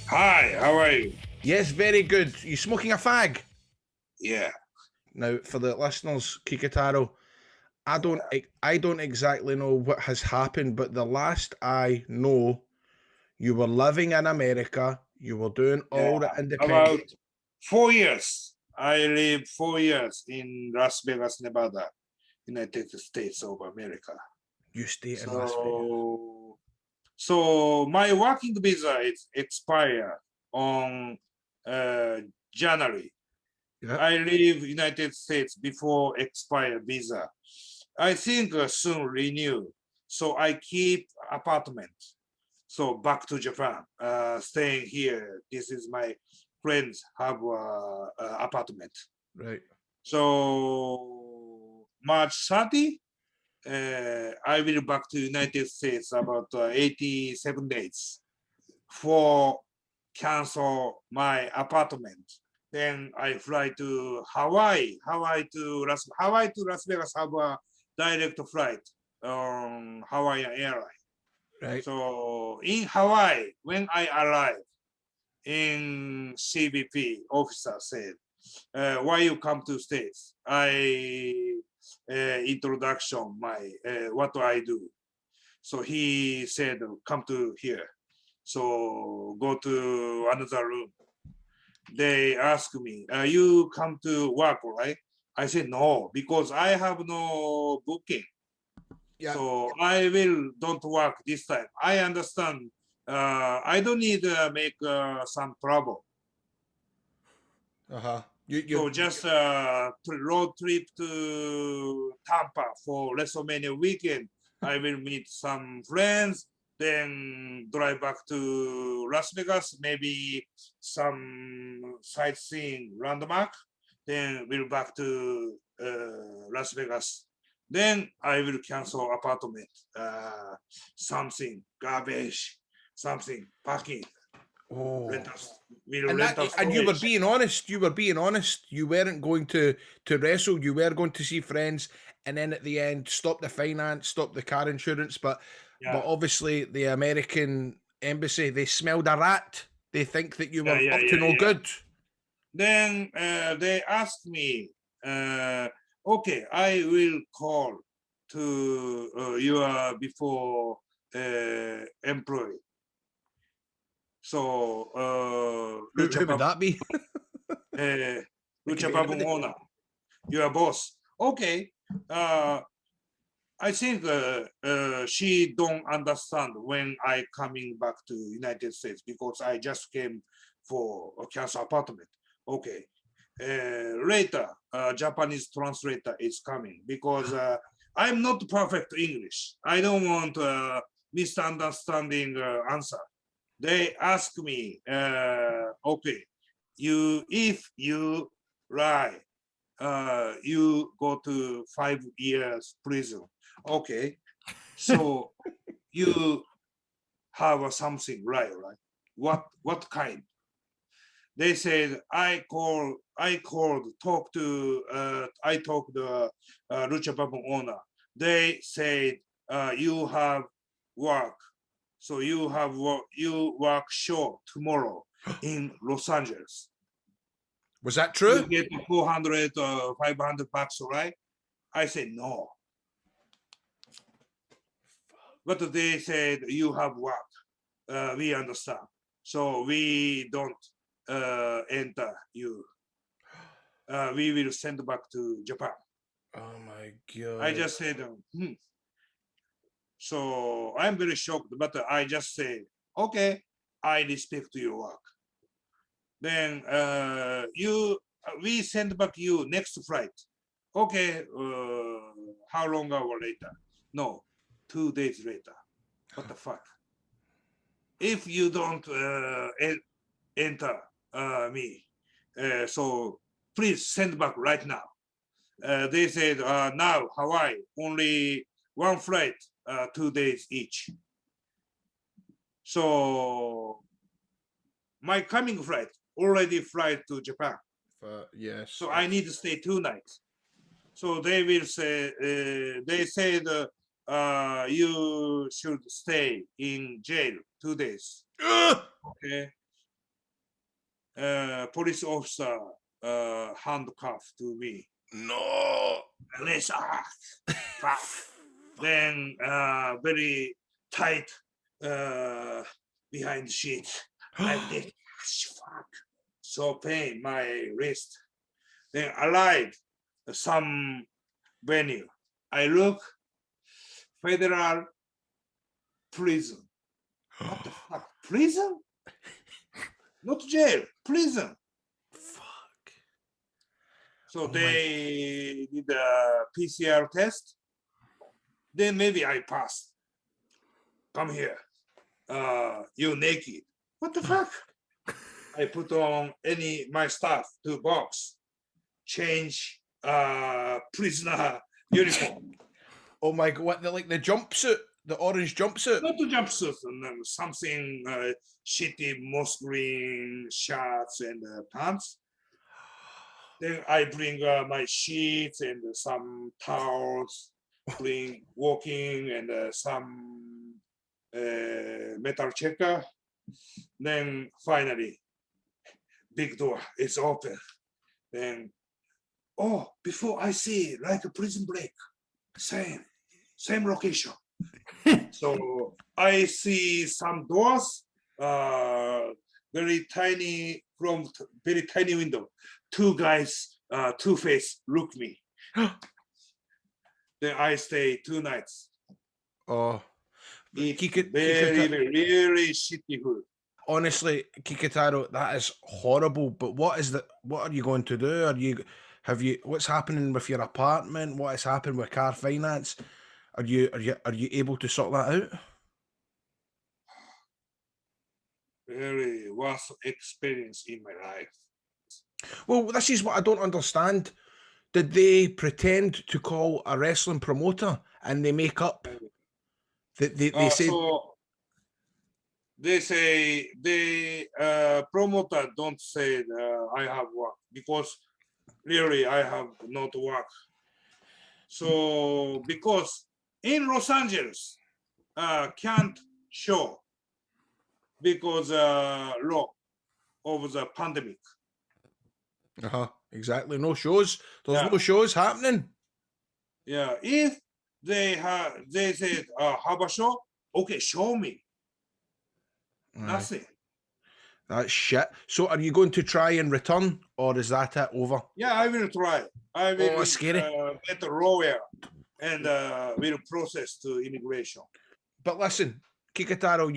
Hi, how are you? Yes, very good. You smoking a fag? Yeah. Now, for the listeners, Kikutaro, I don't exactly know what has happened, but the last I know, you were living in America, you were doing all the independent... About 4 years. I lived 4 years in Las Vegas, Nevada, United States of America. You stayed in Las Vegas. So my working visa is expired on January. Yeah. I leave United States before expired visa. I think soon renew. So I keep apartment. So back to Japan, staying here. This is my friends have apartment. Right. So March 30, I will back to United States about 87 days for cancel my apartment. Then I fly to Hawaii. Hawaii to Las Vegas have a direct flight on Hawaiian Airlines. Right. So in Hawaii, when I arrived, in CBP officer said, why you come to States? I introduction my what do I do? So he said, come to here. So go to another room. They ask me, you come to work, right? I said no, because I have no booking. Yeah. So I will don't work this time. I understand. I don't need to make some trouble. Uh-huh. So just road trip to Tampa for WrestleMania weekend. I will meet some friends, then drive back to Las Vegas, maybe some sightseeing landmark, then we'll back to Las Vegas. Then I will cancel apartment, something, garbage, something, parking. Oh. We'll And rent that, a and you were storage. being honest. You were being honest. You weren't going to wrestle. You were going to see friends, and then at the end, stop the finance, stop the car insurance. But Yeah. obviously, the American embassy, they smelled a rat. They think that you were Yeah, up to no yeah. good. Then they asked me, okay, I will call to your before employee. So Who would that be? Lucha Pabon owner, your boss. Okay. I think she don't understand when I coming back to United States because I just came for a cancel apartment. Okay. Later, Japanese translator is coming because I'm not perfect English. I don't want misunderstanding answer. They ask me, okay, if you lie, you go to 5 years prison. Okay, so you have something right? What kind? They said I talked to Lucha Pabon owner. They said you have work, so you work show tomorrow in Los Angeles. Was that true? You get 400 or 500 bucks, right? I said no. But they said you have work. We understand. So we don't enter you. We will send back to Japan. Oh my god! I just said, So I'm very shocked, but I just say, okay, I respect your work. Then we send back you next flight. Okay, how long hour later? No, 2 days later. What the fuck? If you don't enter me, so please send back right now. They said now Hawaii only one flight, 2 days each. So my coming flight already flight to Japan. Yes. So I need to stay 2 nights. So they will say they said you should stay in jail 2 days. Okay. Police officer handcuffed to me. No. Let's fuck. Then very tight behind the sheet like this. Fuck. So pain my wrist. Then arrived some venue. I look federal prison. What the fuck? Prison? Not jail. Prison. Fuck. So they did a PCR test. Then maybe I passed. Come here. You naked. What the fuck? I put on my stuff to box. Change prisoner uniform. Oh my god! What, like the jumpsuit, the orange jumpsuit? Not the jumpsuit, and then something shitty moss green shirts and pants. Then I bring my sheets and some towels, bring walking and some metal checker. Then finally, big door is open. Then, oh, before I see like a Prison Break, same location. So I see some doors, very tiny from very tiny window. Two guys, two face look me. Then I stay 2 nights. Oh, Eat Kikutaro, really shitty food. honestly, Kikutaro, that is horrible. But what are you going to do? What's happening with your apartment? What has happened with car finance? Are you able to sort that out? Very worst experience in my life. Well, this is what I don't understand. Did they pretend to call a wrestling promoter and they make up? They say, So they say the promoter don't say I have work, because really I have not work. So because in Los Angeles can't show because law of the pandemic. exactly, no shows. There's Yeah. no shows happening. Yeah, if they said have a show, okay, show me. Nothing. That's shit. So are you going to try and return, or is that it over? Yeah, I will try. I will that's scary. get a lawyer and will process to immigration. But listen, Kikutaro,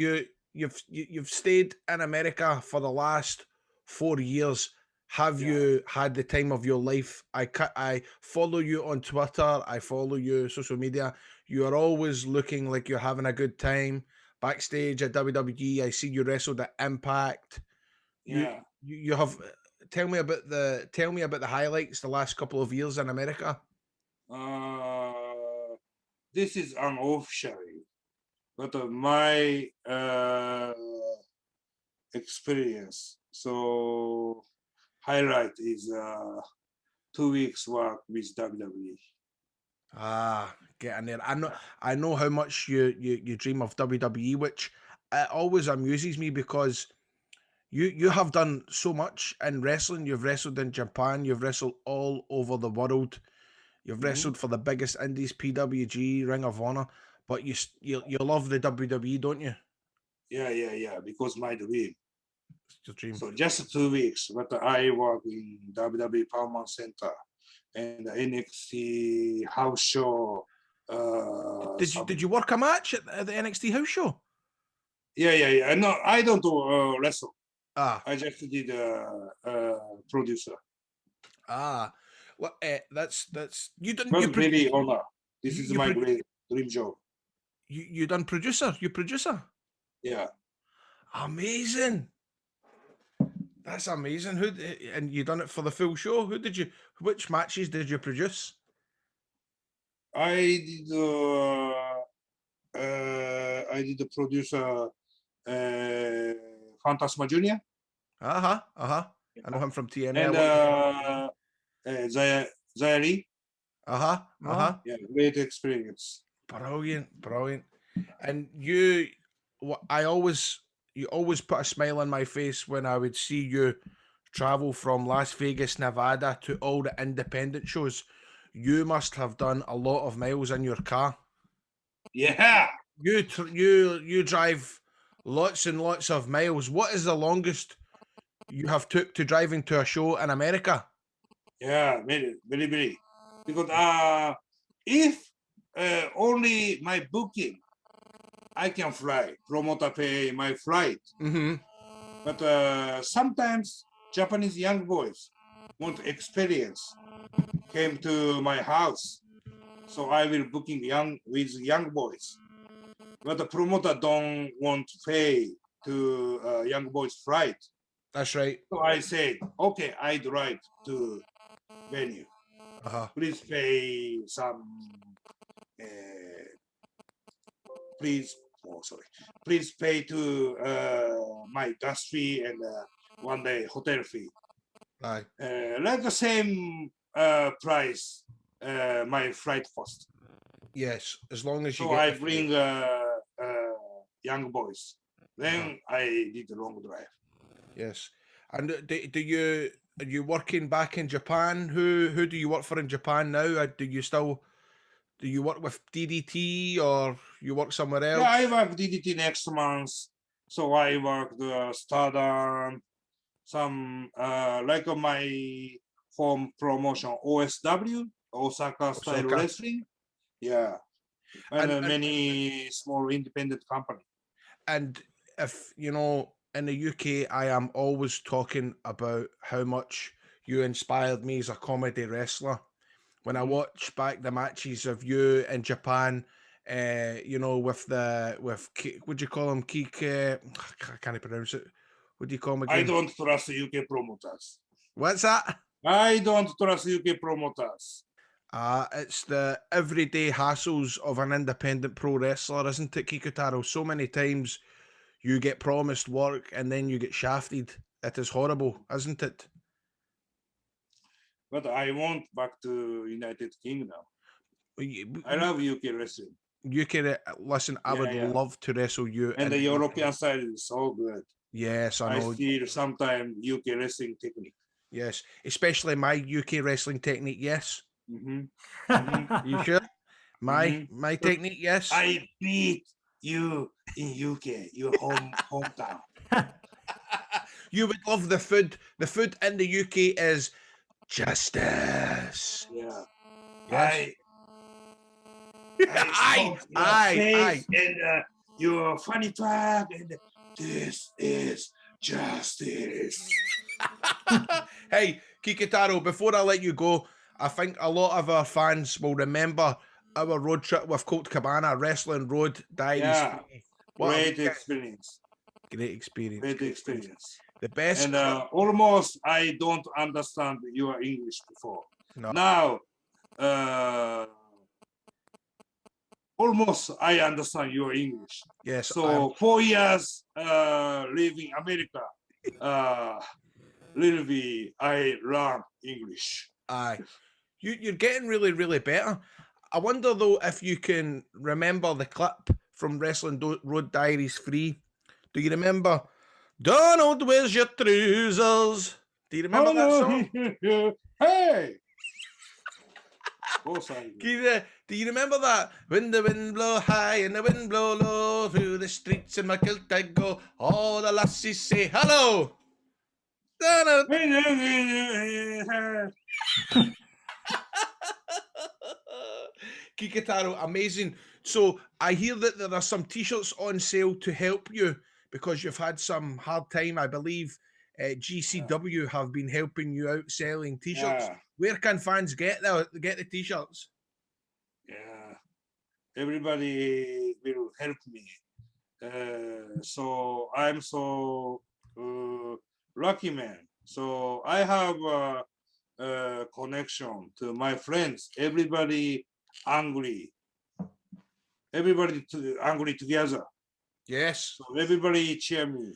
you've stayed in America for the last 4 years. Have you had the time of your life? I follow you on Twitter. I follow you social media. You are always looking like you're having a good time backstage at WWE. I see you wrestled at Impact. Yeah. You have. Tell me about the highlights the last couple of years in America. This is unofficial, but my experience. So highlight is 2 weeks work with WWE. Get in there. I know how much you dream of WWE, which always amuses me because you have done so much in wrestling. You've wrestled in Japan. You've wrestled all over the world. You've wrestled for the biggest indies, PWG, Ring of Honor. But you love the WWE, don't you? Yeah. Because my dream. It's your dream. So just 2 weeks, but I work in WWE Performance Center and NXT house show. Did you work a match at the NXT house show? Yeah. No, I don't do wrestle. I just did producer. Well, that's you done. But really honor. This is my great dream job. You done producer. You producer. Yeah. Amazing. That's amazing. And you done it for the full show? Which matches did you produce? I did the producer Fantasma Junior. I know him from TNA. And Zayari. Yeah, great experience. Brilliant. And you always put a smile on my face when I would see you travel from Las Vegas, Nevada to all the independent shows. You must have done a lot of miles in your car. Yeah. You drive lots and lots of miles. What is the longest you have took to driving to a show in America? Yeah, very. Because if only my booking, I can fly. Promoter pay my flight. But sometimes Japanese young boys want experience. Came to my house, so I will booking with young boys. But the promoter don't want to pay to young boys flight. That's right. So I said, okay, I drive to venue. Please pay some. Please pay to my gas fee and 1 day hotel fee. Aye. Like the same price, my flight cost. Yes, as long as you. So I bring young boys. Then I did the long drive. Yes, and do Are you working back in Japan? Who do you work for in Japan now? Do you work with DDT or you work somewhere else? Yeah, I work DDT next month. So I work the Stardom, some like my home promotion OSW, Osaka Style Osaka. Wrestling. Yeah. And, And- many small independent company. And if you know, in the UK, I am always talking about how much you inspired me as a comedy wrestler. When I watch back the matches of you in Japan, you know, with what do you call him? I can't pronounce it. What do you call him again? I don't trust UK promoters. What's that? I don't trust UK promoters. It's the everyday hassles of an independent pro wrestler, isn't it, Kikutaro? So many times you get promised work and then you get shafted. It is horrible, isn't it? But I want back to United Kingdom. You- I love UK wrestling. Listen, I Yeah, would yeah. love to wrestle you. And in the European style is so good. Yes, I I know. see sometimes UK wrestling technique. Yes, especially my UK wrestling technique. Yes, Mhm. you sure? My Mhm. technique. Yes. I beat you in UK, your hometown. You would love the food. The food in the UK is justice. Yeah. Yes. I stomp your Aye. face and your funny track, and this is justice. Hey, Kikutaro, before I let you go, I think a lot of our fans will remember our road trip with Colt Cabana, Wrestling Road Diaries. Yeah. What a Great weekend. experience. Great experience. Great experience. The best. And almost I don't understand your English before. No. Now, almost I understand your English. Yes. So 4 years living America, little bit I learn English. Aye. You're getting really, really better. I wonder though if you can remember the clip from Wrestling Road Diaries 3. Do you remember? Donald, where's your trousers? Do you remember that song? Hey! Oh, sorry. Do you remember that? When the wind blow high and the wind blow low, through the streets in my kilt I go, all the lassies say hello. Donald. Kikutaro, amazing. So I hear that there are some t-shirts on sale to help you because you've had some hard time. I believe GCW have been helping you out selling t-shirts. Yeah. Where can fans get the t-shirts? Yeah, everybody will help me. So I'm so lucky man. So I have a connection to my friends. Everybody angry. Everybody angry together. Yes. So everybody cheer me.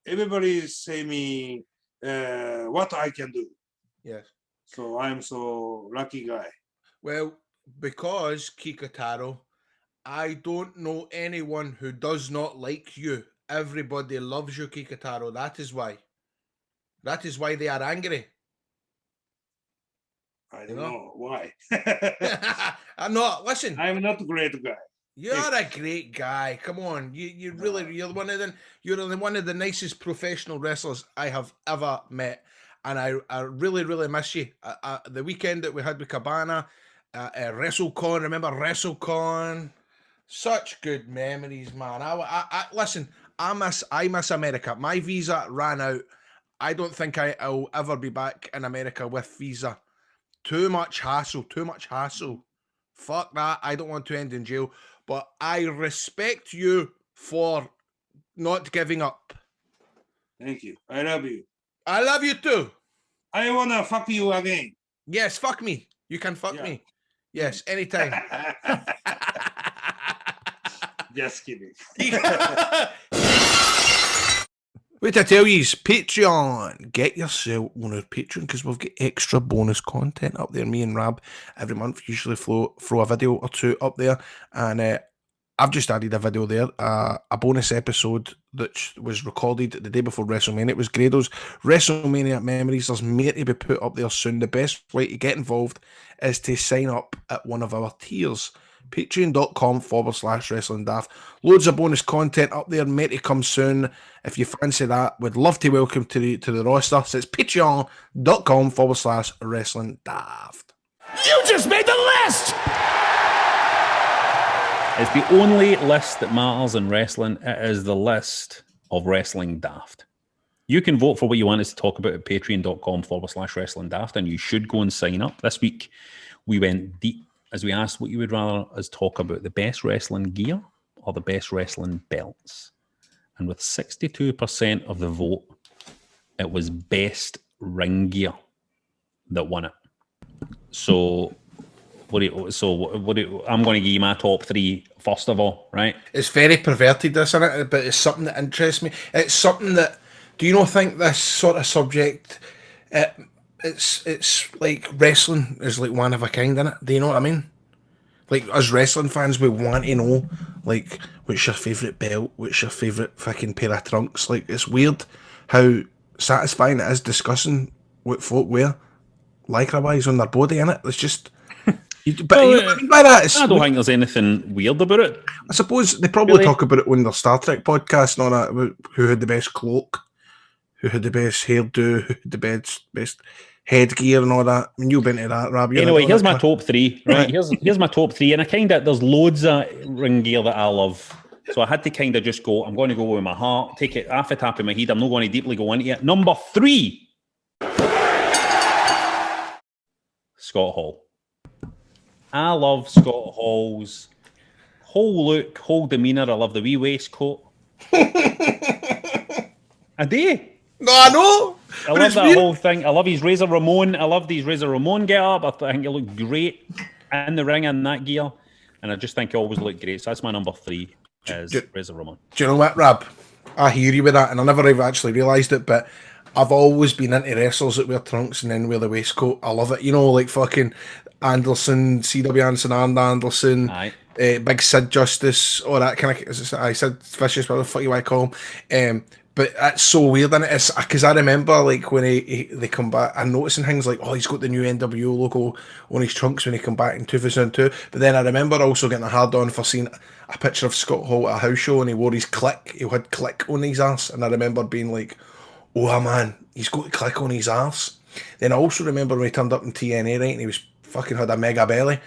Everybody say me what I can do. Yes. So I'm so lucky guy. Well, because Kikutaro, I don't know anyone who does not like you. Everybody loves you, Kikutaro. That is why. That is why they are angry. I don't know why. I'm not. Listen, I'm not a great guy. you're a great guy. Come on, you're one of the nicest professional wrestlers I have ever met, and I really really miss you. The weekend that we had with Cabana, WrestleCon. Remember WrestleCon? Such good memories, man. I listen. I miss America. My visa ran out. I don't think I'll ever be back in America with visa. Too much hassle. Too much hassle. Fuck that. I don't want to end in jail. But I respect you for not giving up. Thank you. I love you. I love you too. I wanna fuck you again. Yes, fuck me. You can fuck me. Yes, anytime. Just kidding. Wait to tell you, Patreon. Get yourself on our Patreon because we've got extra bonus content up there. Me and Rab every month usually throw a video or two up there, and I've just added a video there, a bonus episode that was recorded the day before WrestleMania. It was Grado's WrestleMania Memories. There's more to be put up there soon. The best way to get involved is to sign up at one of our tiers. Patreon.com/Wrestling Daft. Loads of bonus content up there, more to come soon. If you fancy that, we'd love to welcome to the roster. So it's patreon.com/Wrestling Daft. You just made the list! It's the only list that matters in wrestling. It is the list of Wrestling Daft. You can vote for what you want us to talk about at patreon.com/Wrestling Daft, and you should go and sign up. This week, we went deep as we asked what you would rather us talk about, the best wrestling gear or the best wrestling belts. And with 62% of the vote, it was best ring gear that won it. So... I'm going to give you my top three first of all, right? It's very perverted, this, isn't it? But it's something that interests me. It's something that, do you not think this sort of subject, it's like wrestling is like one of a kind, isn't it? Do you know what I mean? Like, as wrestling fans, we want to know, like, what's your favourite belt? What's your favourite fucking pair of trunks? Like, it's weird how satisfying it is discussing what folk wear lycra-wise on their body, innit? It's just... But you know what I mean by that? I don't think there's anything weird about it. I suppose they probably talk about it on their Star Trek podcast and all that, about who had the best cloak, who had the best hairdo, who had the best headgear and all that. I mean, you've been to that, Rob. Anyway, here's my top three, right? Here's my top three, and there's loads of ring gear that I love. So I had to kind of just go, I'm going to go with my heart, take it off the top of my head. I'm not going to deeply go into it. Number 3, Scott Hall. I love Scott Hall's whole look, whole demeanour. I love the wee waistcoat. I do. No, I know. I love that whole thing. I love his Razor Ramon. I love these Razor Ramon get up. I think he looked great in the ring in that gear. And I just think he always looked great. So that's my number 3 is Razor Ramon. Do you know what, Rob? I hear you with that, and I never have actually realised it, but I've always been into wrestlers that wear trunks and then wear the waistcoat. I love it. You know, like fucking Anderson, C.W. Anderson, Arn Anderson, Big Sid Justice, all that kind of... I said Vicious, what the fuck you want to call him? But that's so weird, isn't it? It's because I remember, like, when they come back, I'm noticing things like, oh, he's got the new NWO logo on his trunks when he come back in 2002. But then I remember also getting a hard on for seeing a picture of Scott Hall at a house show and he wore his click. He had click on his arse. And I remember being like, oh, man, he's got the click on his arse. Then I also remember when he turned up in TNA, right, and he was fucking had a mega belly.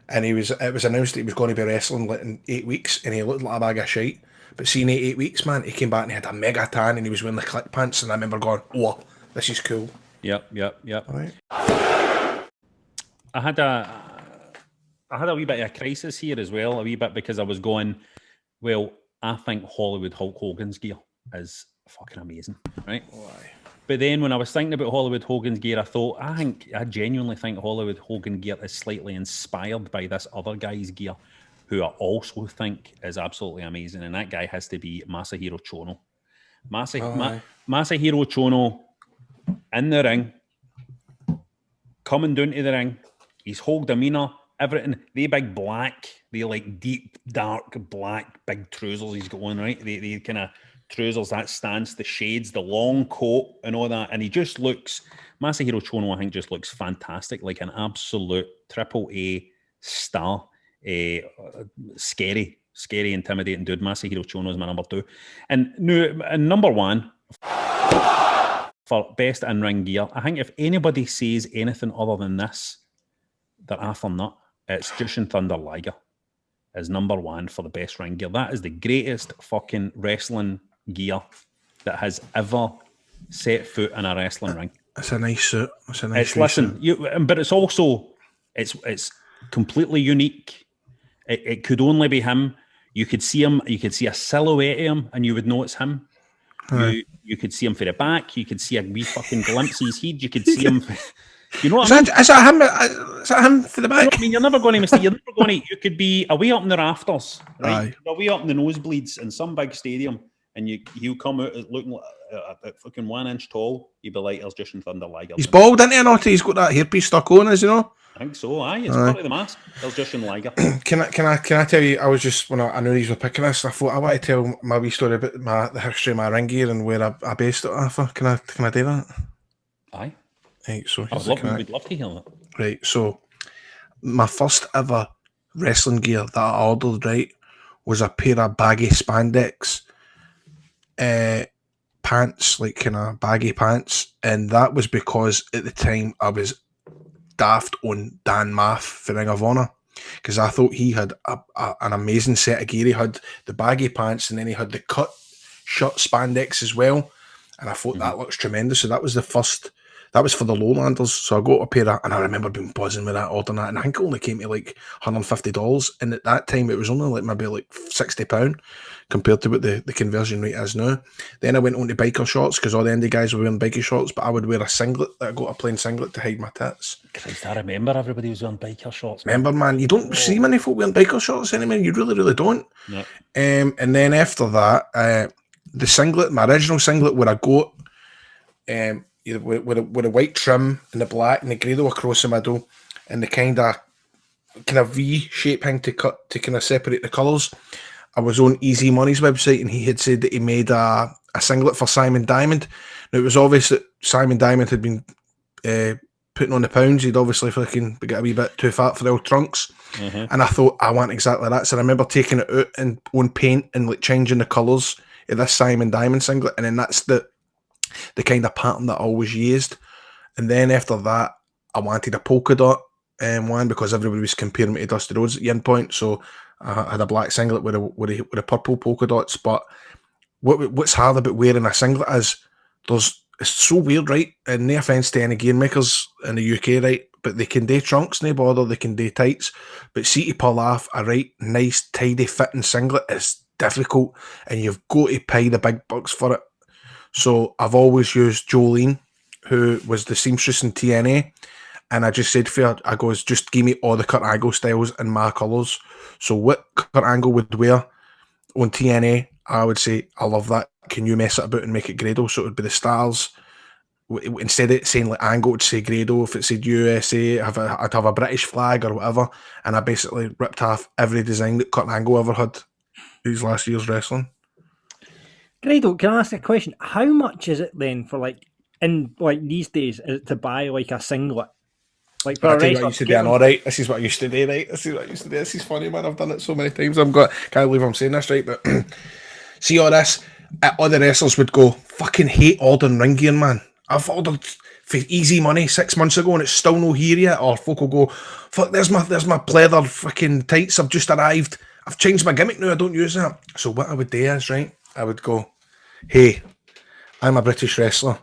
And it was announced that he was going to be wrestling in 8 weeks and he looked like a bag of shite. But see, in 8 weeks, man, he came back and he had a mega tan and he was wearing the click pants. And I remember going, oh, this is cool. Yep. All right. I had a wee bit of a crisis here as well, a wee bit, because I was going, well, I think Hollywood Hulk Hogan's gear is fucking amazing, right? Why? But then when I was thinking about Hollywood Hogan's gear, I thought, I genuinely think Hollywood Hogan gear is slightly inspired by this other guy's gear, who I also think is absolutely amazing, and that guy has to be Masahiro Chono. Masahiro Chono in the ring, coming down to the ring, his whole demeanour, everything, they big black, they like deep, dark, black, big trousers he's got on, right? They kind of trousers, that stance, the shades, the long coat and all that, and he just looks, Masahiro Chono, I think, just looks fantastic, like an absolute AAA star. Scary, intimidating dude. Masahiro Chono is my number 2. And number 1 for best in-ring gear, I think if anybody says anything other than this, they're after nut. It's Jushin Thunder Liger is number 1 for the best ring gear. That is the greatest fucking wrestling gear that has ever set foot in a wrestling ring. It's a nice suit. It's a nice suit. But it's also it's completely unique. It could only be him. You could see him. You could see a silhouette of him, and you would know it's him. You could see him for the back. You could see a wee fucking glimpse of his head. You could see him. You know what I mean? Is that him? Is that him for the back? You know what I mean, you're never going to mistake. You're never going to. You could be away up in the rafters, right? Away up in the nosebleeds in some big stadium, and he'll come out looking like a fucking 1 inch tall. You'd be like, "There's Jushin Thunder Liger." He's bald, isn't he? Or not? He's got that hairpiece stuck on, as you know. I think so. Aye, it's part of the mask. There's Justin Liger. Can I tell you? I was just when I knew these were picking this, I thought I want to tell my wee story about the history of my ring gear and where I based it off of. Can I do that? Aye. Right. So we'd love to hear that. Right. So my first ever wrestling gear that I ordered, right, was a pair of baggy spandex pants, like kind of baggy pants, and that was because at the time I was daft on Dan Maff for Ring of Honor, because I thought he had an amazing set of gear. He had the baggy pants and then he had the cut shirt spandex as well, and I thought that looks tremendous. So that was the first. That was for the Lowlanders. So I got a pair of, and I remember being buzzing with that, ordering that, and I think it only came to like $150, and at that time it was only like maybe like £60 compared to what the conversion rate is now. Then I went on to biker shorts because all the indie guys were wearing biker shorts, but I would wear a singlet. I got a plain singlet to hide my tits. Christ, I remember everybody was wearing biker shorts. Remember, man, you don't see many folk wearing biker shorts anymore. You really, really don't. No. And then after that, the singlet, my original singlet, where I got with a white trim and the black and the Grado across the middle and the kind of V shape thing to cut to kind of separate the colours. I was on Easy Money's website and he had said that he made a singlet for Simon Diamond. Now it was obvious that Simon Diamond had been putting on the pounds. He'd obviously fucking got a wee bit too fat for the old trunks. And I thought I want exactly that. So I remember taking it out and on paint and like changing the colours of this Simon Diamond singlet, and then that's the kind of pattern that I always used. And then after that, I wanted a polka dot one because everybody was comparing me to Dusty Rhodes at the end point. So I had a black singlet with a purple polka dots. But what's hard about wearing a singlet is it's so weird, right? And no offence to any gear makers in the UK, right? But they can do trunks, no bother. They can do tights. But see, to pull off a right, nice, tidy fitting singlet is difficult, and you've got to pay the big bucks for it. So I've always used Jolene, who was the seamstress in TNA, and I just said for her, I goes, just give me all the Kurt Angle styles in my colours. So what Kurt Angle would wear on TNA, I would say, I love that. Can you mess it about and make it Grado? So it would be the stars. Instead of saying like Angle, it would say Grado. If it said USA, I'd have a British flag or whatever. And I basically ripped off every design that Kurt Angle ever had his last year's wrestling. Grado, can I ask a question? How much is it then for like in like these days to buy like a singlet? Like for I a tell you what I wrestler, used to do, all right. This is what I used to do, right? This is what I used to do. This is funny, man. I've done it so many times. Can't believe I'm saying this, right? But see all this, all the wrestlers would go, fucking hate ordering ring gear, man. I've ordered for Easy Money 6 months ago and it's still no here yet. Or folk will go, fuck, there's my pleather fucking tights. I've just arrived. I've changed my gimmick now. I don't use that. So what I would do is, right, I would go, hey, I'm a British wrestler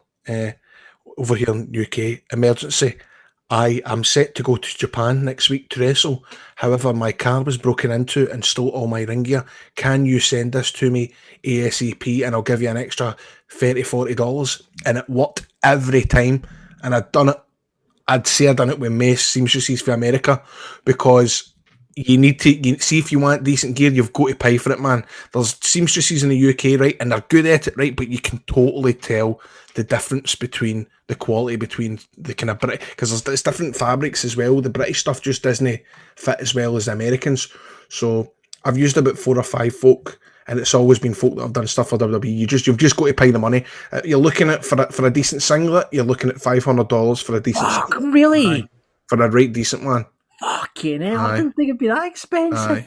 over here in UK. Emergency. I am set to go to Japan next week to wrestle. However, my car was broken into and stole all my ring gear. Can you send this to me ASAP and I'll give you an extra $30, $40? And it worked every time. And I'd done it. I'd say I'd done it with Mace Seamstresses for America, because you need to see if you want decent gear, you've got to pay for it, man. There's seamstresses in the UK, right, and they're good at it, right, but you can totally tell the difference between the quality between the kind of British, because there's different fabrics as well. The British stuff just doesn't fit as well as the Americans. So I've used about 4 or 5 folk, and it's always been folk that have done stuff for WWE. You've just got to pay the money. You're looking at for a decent singlet, you're looking at $500 for a decent singlet. Really? For a right decent one. Fucking hell, I didn't think it'd be that expensive.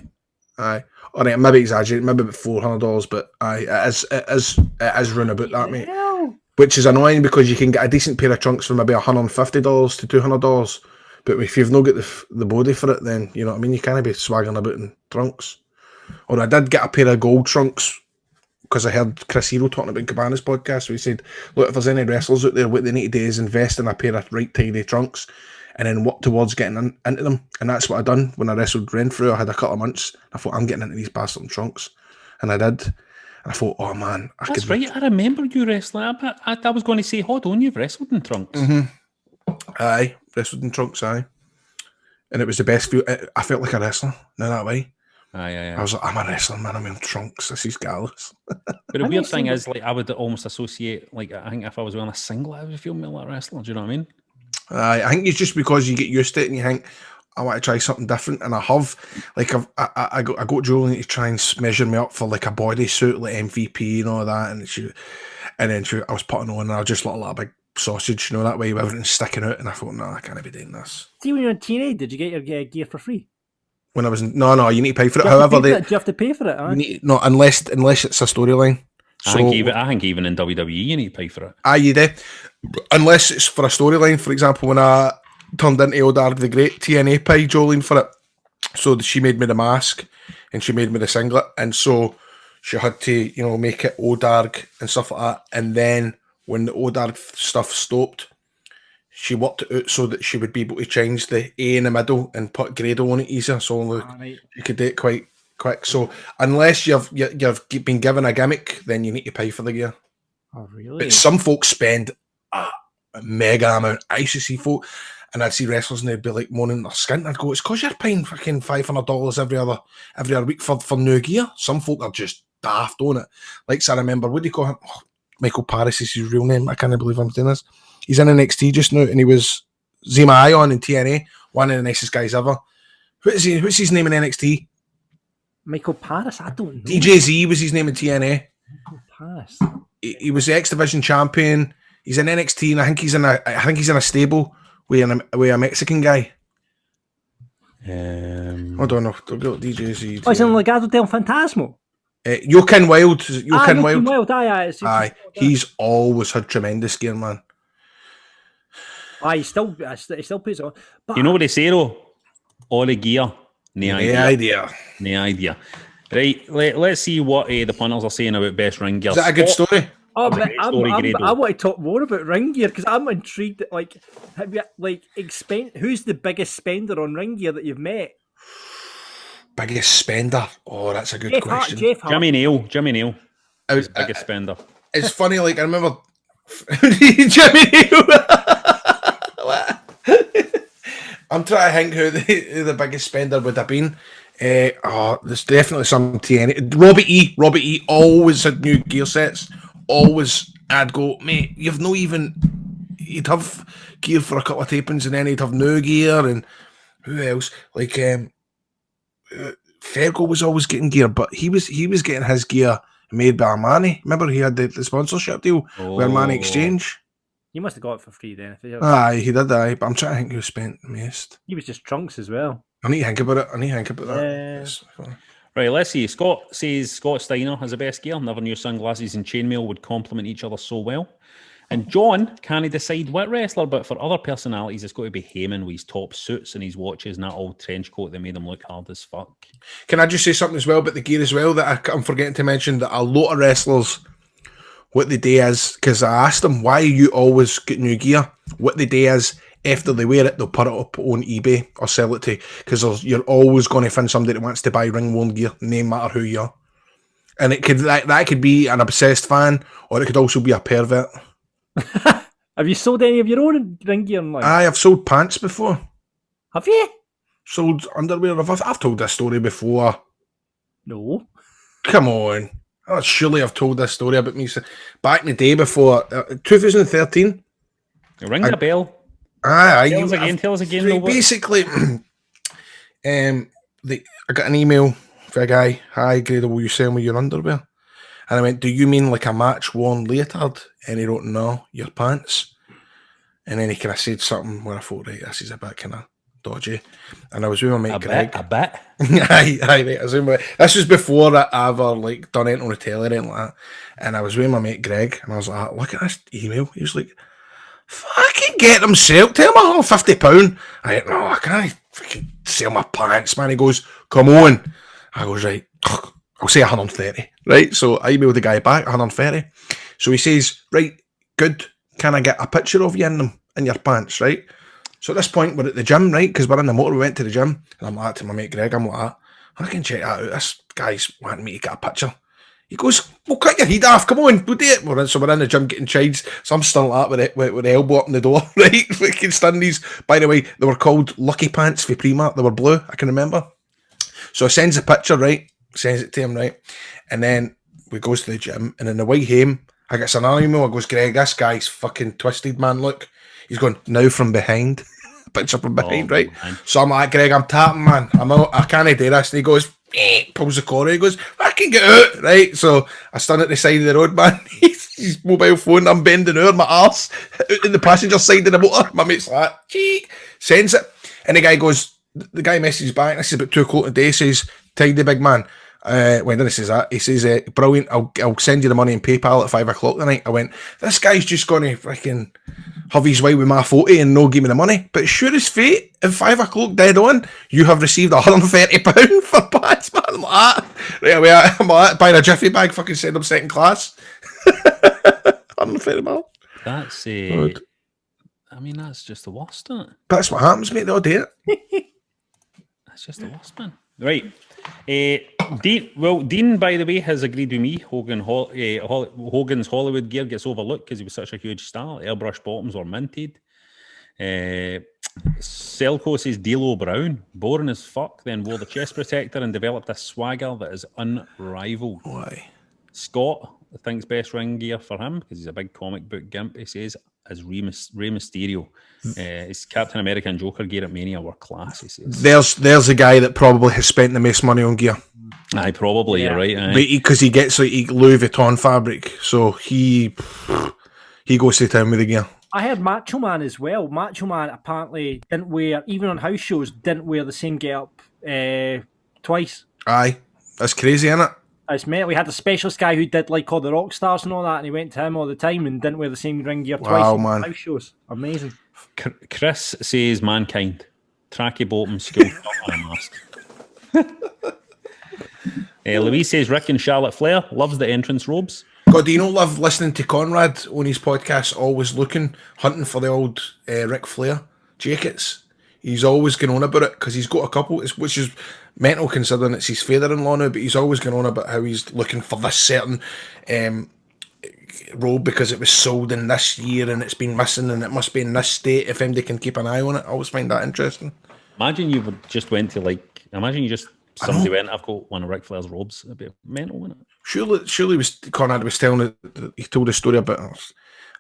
Aye. All right, maybe exaggerate, maybe about $400, but it is round about that, mate. Which is annoying because you can get a decent pair of trunks for maybe $150 to $200, but if you've not got the body for it, then you know what I mean. You can't be swaggering about in trunks. Or I did get a pair of gold trunks because I heard Chris Hero talking about Cabana's podcast, where he said, "Look, if there's any wrestlers out there, what they need to do is invest in a pair of right tidy trunks." And then work towards getting into them. And that's what I done when I wrestled Renfrew. I had a couple of months. I thought, I'm getting into these bastard trunks. And I did. And I thought, oh man. That's right. I remember you wrestling. I was going to say, hold on, you've wrestled in trunks. Mm-hmm. Aye. Wrestled in trunks, aye. And it was the best feel. I felt like a wrestler. Now that way. Aye. I was like, I'm a wrestler, man. I'm in trunks. This is gallus. But the weird thing is, like, I would almost associate, like, I think if I was wearing a singlet, I would feel more like a wrestler. Do you know what I mean? I think it's just because you get used to it and you think, I want to try something different, and I have. Like I got Julian to try and measure me up for like a bodysuit, like MVP and all that, and then I was putting on, and I just looked like a big sausage, you know, that way with everything sticking out, and I thought, no, I can't be doing this. See, when you were in TNA, did you get your gear for free? When I was no, you need to pay for it. Do you have to pay for it? You need, no, unless it's a storyline. I think even in WWE you need to pay for it. You do. Unless it's for a storyline. For example, when I turned into Odarg the Great, TNA paid Jolene for it. So she made me the mask and she made me the singlet. And so she had to, you know, make it Odarg and stuff like that. And then when the Odarg stuff stopped, she worked it out so that she would be able to change the A in the middle and put Grado on it easier. So you could do it quite quick. So unless you've been given a gimmick, then you need to pay for the gear. Oh, really? But some folks spend a mega amount. I used to see folk, and I'd see wrestlers and they'd be like moaning their skin. I'd go, it's because you're paying fucking $500 every other week for new gear. Some folk are just daft on it. Like, so I remember, what do you call him? Oh, Michael Paris is his real name. I can't believe I'm doing this. He's in NXT just now, and he was Zema Ion in TNA, one of the nicest guys ever. What's his name in NXT? Michael Paris? I don't know. DJ Z was his name in TNA. Michael Paris. He was the X Division champion. He's in NXT, and I think he's in a stable with a Mexican guy. I don't know. DJ Z. Oh, he's in Legado del Fantasma. Joaquin Wild. Joaquin Wild. Aye. He's always had tremendous gear, man. He still puts it on. But You know what they say though? All the gear, no idea. Right, let's see what the punters are saying about best ring gear. Is that a good story? I want to talk more about ring gear because I'm intrigued. Like, have you who's the biggest spender on ring gear that you've met? Biggest spender? Oh, that's a good question. Jeff Hart. Jimmy Neal. Is biggest spender. It's funny. Like I remember Jimmy Neal. I'm trying to think who the biggest spender would have been. There's definitely some TNA. Robbie E always had new gear sets. Always, I'd go, mate, you'd have gear for a couple of tapings and then he'd have new gear, and who else? Like, Fergal was always getting gear, but he was getting his gear made by Armani. Remember he had the sponsorship deal with Armani Exchange? You must have got it for free then. He did, but I'm trying to think who spent the most. He was just Trunks as well. I need to think about that. Right, let's see. Scott says Scott Steiner has the best gear. Never knew sunglasses and chainmail would complement each other so well. And John can't decide what wrestler, but for other personalities, it's got to be Heyman with his top suits and his watches and that old trench coat that made him look hard as fuck. Can I just say something as well about the gear as well that I'm forgetting to mention? That a lot of wrestlers, what they do is, because I asked them, why you always get new gear? What they do is, after they wear it, they'll put it up on eBay or sell it to, because you're always going to find somebody that wants to buy ring-worn gear, no matter who you are. And it could that could be an obsessed fan, or it could also be a pervert. Have you sold any of your own ring gear online? I've sold pants before. Have you? Sold underwear. I've told this story before. No. Come on. Oh, surely I've told this story about me back in the day before 2013. Ring a bell. Tell us again. Basically, I got an email for a guy. Hi, Grado, will you sell me your underwear? And I went, do you mean like a match-worn leotard? And he wrote, no, your pants. And then he kind of said something where I thought, right, this is a bit kind of dodgy. And I was with my mate Greg. A bit. Aye, right. This was before I ever done anything on the telly or anything like that. And I was with my mate Greg, and I was like, look at this email. He was like, fucking get them sold. Tell him £150. I went, no, I can't fucking sell my pants, man. He goes, come on. I goes, right, I'll say 130. Right, so I emailed the guy back, 130. So he says, right, good. Can I get a picture of you in them, in your pants, right? So at this point, we're at the gym, right? Because we're in the motor, we went to the gym. And I'm like to my mate Greg, I'm like, I can check that out. This guy's wanting me to get a picture. He goes, well, cut your head off. Come on, we'll do it. So we're in the gym getting changed. So I'm still like that with the elbow up in the door, right? Fucking standies. By the way, they were called Lucky Pants for Primark. They were blue, I can remember. So I sends a picture, right? Sends it to him, right? And then we goes to the gym. And on the way home, I get another email. I goes, Greg, this guy's fucking twisted, man. Look, He's going, now from behind. Picture from behind, right? Man. So I'm like, Greg, I'm tapping, man. I can't do this. And he goes, pulls the corner. He goes, I can get out, right? So I stand at the side of the road, man. His mobile phone, I'm bending over my arse out in the passenger side of the motor. My mate's like, cheek, sends it. And the guy goes, the guy messages back. This is about 2 o'clock today. Says, tidy, big man. When did he says that? He says, brilliant. I'll send you the money in PayPal at 5 o'clock tonight. I went, this guy's just going to freaking have his way with my photo and no give me the money. But sure as fate, at 5 o'clock dead on, you have received £130 for pads, man. I'm like that. Right away, I'm like that, buying a jiffy bag, fucking send them second class. £130. That's I mean, that's just the worst, isn't it? But that's what happens, mate. They all do it. That's just the worst, man. Right. Dean, by the way, has agreed with me. Hogan's Hollywood gear gets overlooked because he was such a huge star. Airbrush bottoms were minted. Selco says D'Lo Brown, boring as fuck, then wore the chest protector and developed a swagger that is unrivaled. Why? Scott thinks best ring gear for him because he's a big comic book gimp. He says as Rey Mysterio. His Captain America and Joker gear at Mania were class. He says there's a guy that probably has spent the most money on gear. Aye, probably. Yeah. You're right. Aye. Because he gets like Louis Vuitton fabric, so he goes to town with the gear. I heard Macho Man as well. Macho Man apparently didn't wear, even on house shows, didn't wear the same get-up twice. Aye, that's crazy, isn't it? It's mate. We had a specialist guy who did like all the rock stars and all that, and he went to him all the time and didn't wear the same ring gear twice on house shows. Amazing. Chris says Mankind. Tracky bottom, school top and a mask. Louise says Rick and Charlotte Flair loves the entrance robes. God, do you not love listening to Conrad on his podcast, always hunting for the old Ric Flair jackets? He's always going on about it because he's got a couple, which is mental considering it's his father-in-law now, but he's always going on about how he's looking for this certain robe because it was sold in this year and it's been missing and it must be in this state if anybody can keep an eye on it. I always find that interesting. Imagine you just went to somebody went, I've got one of Ric Flair's robes. It'd be mental, wouldn't it? Surely Conrad was telling he told a story about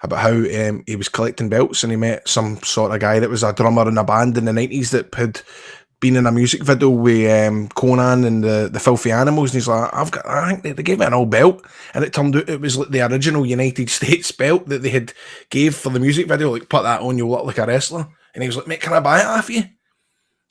how he was collecting belts and he met some sort of guy that was a drummer in a band in the 90s that had been in a music video with Conan and the Filthy Animals, and he's like, I think they gave me an old belt, and it turned out it was like the original United States belt that they had gave for the music video, like put that on, you'll look like a wrestler. And he was like, mate, can I buy it off you?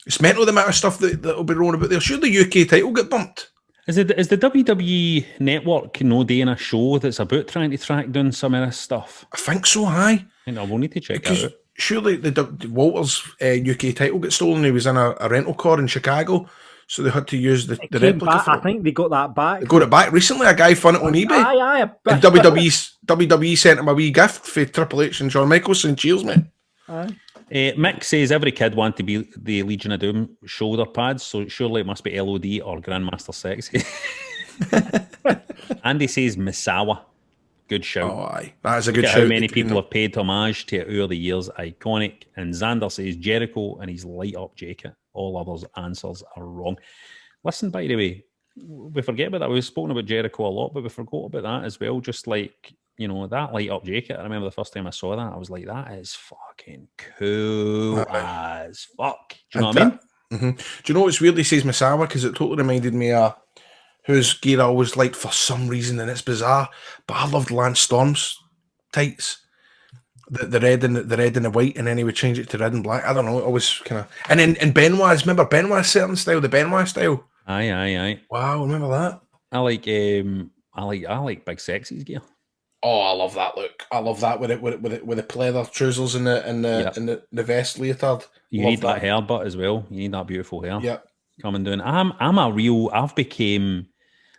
It's mental the amount of stuff that'll be rolling about there. Should the UK title get bumped? Is the WWE network doing a show that's about trying to track down some of this stuff? I think so, aye. I think we'll need to check that out. Surely the Walter's UK title got stolen. He was in a rental car in Chicago, so they had to use the replica. I think they got that back. They got it back recently. A guy found it on eBay. Aye. And WWE sent him a wee gift for Triple H and Shawn Michaels saying, cheers, mate. Aye. Mick says every kid wants to be the Legion of Doom shoulder pads, so surely it must be LOD or Grandmaster Sexy. Andy says Misawa. Good shout. Oh, aye. That is a good Look at shout. how many people have paid homage to it over the years. Iconic. And Xander says Jericho and his light up jacket. All others' answers are wrong. Listen, by the way, we forget about that. We've spoken about Jericho a lot, but we forgot about that as well. Just like, that light up jacket. I remember the first time I saw that, I was like, that is fucking cool as fuck. Do you know what I mean? Mm-hmm. Do you know what's weird? He says Misawa because it totally reminded me of whose gear I always liked for some reason, and it's bizarre. But I loved Lance Storm's tights, the red and the white, and then he would change it to red and black. I don't know. It always kind of. And then in Benoit's, remember Benoit's certain style, the Benoit style. Aye. Wow, remember that? I like Big Sexy's gear. Oh, I love that look. I love that with the pleather trousers and the vest leotard. You need that hair butt as well. You need that beautiful hair. Yeah. Coming down. I've became,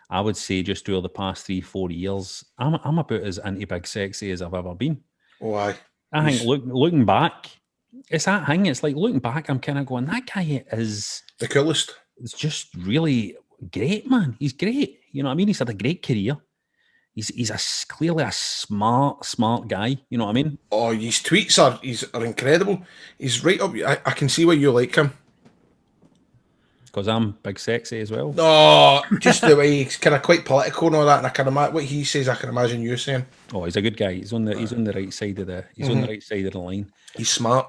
I would say, just over the past 3-4 years, I'm about as anti-Big Sexy as I've ever been. Oh, aye. I think looking back, it's that thing. It's like looking back, I'm kind of going, that guy is the coolest. It's just really great, man. He's great. You know what I mean? He's had a great career. He's clearly a smart guy. You know what I mean? Oh, his tweets are incredible. He's right up. I can see why you like him. Because I'm big sexy as well. No, just the way he's kind of quite political and all that, and I can imagine what he says. I can imagine you saying. Oh, he's a good guy. He's on the right side of the on the right side of the line. He's smart.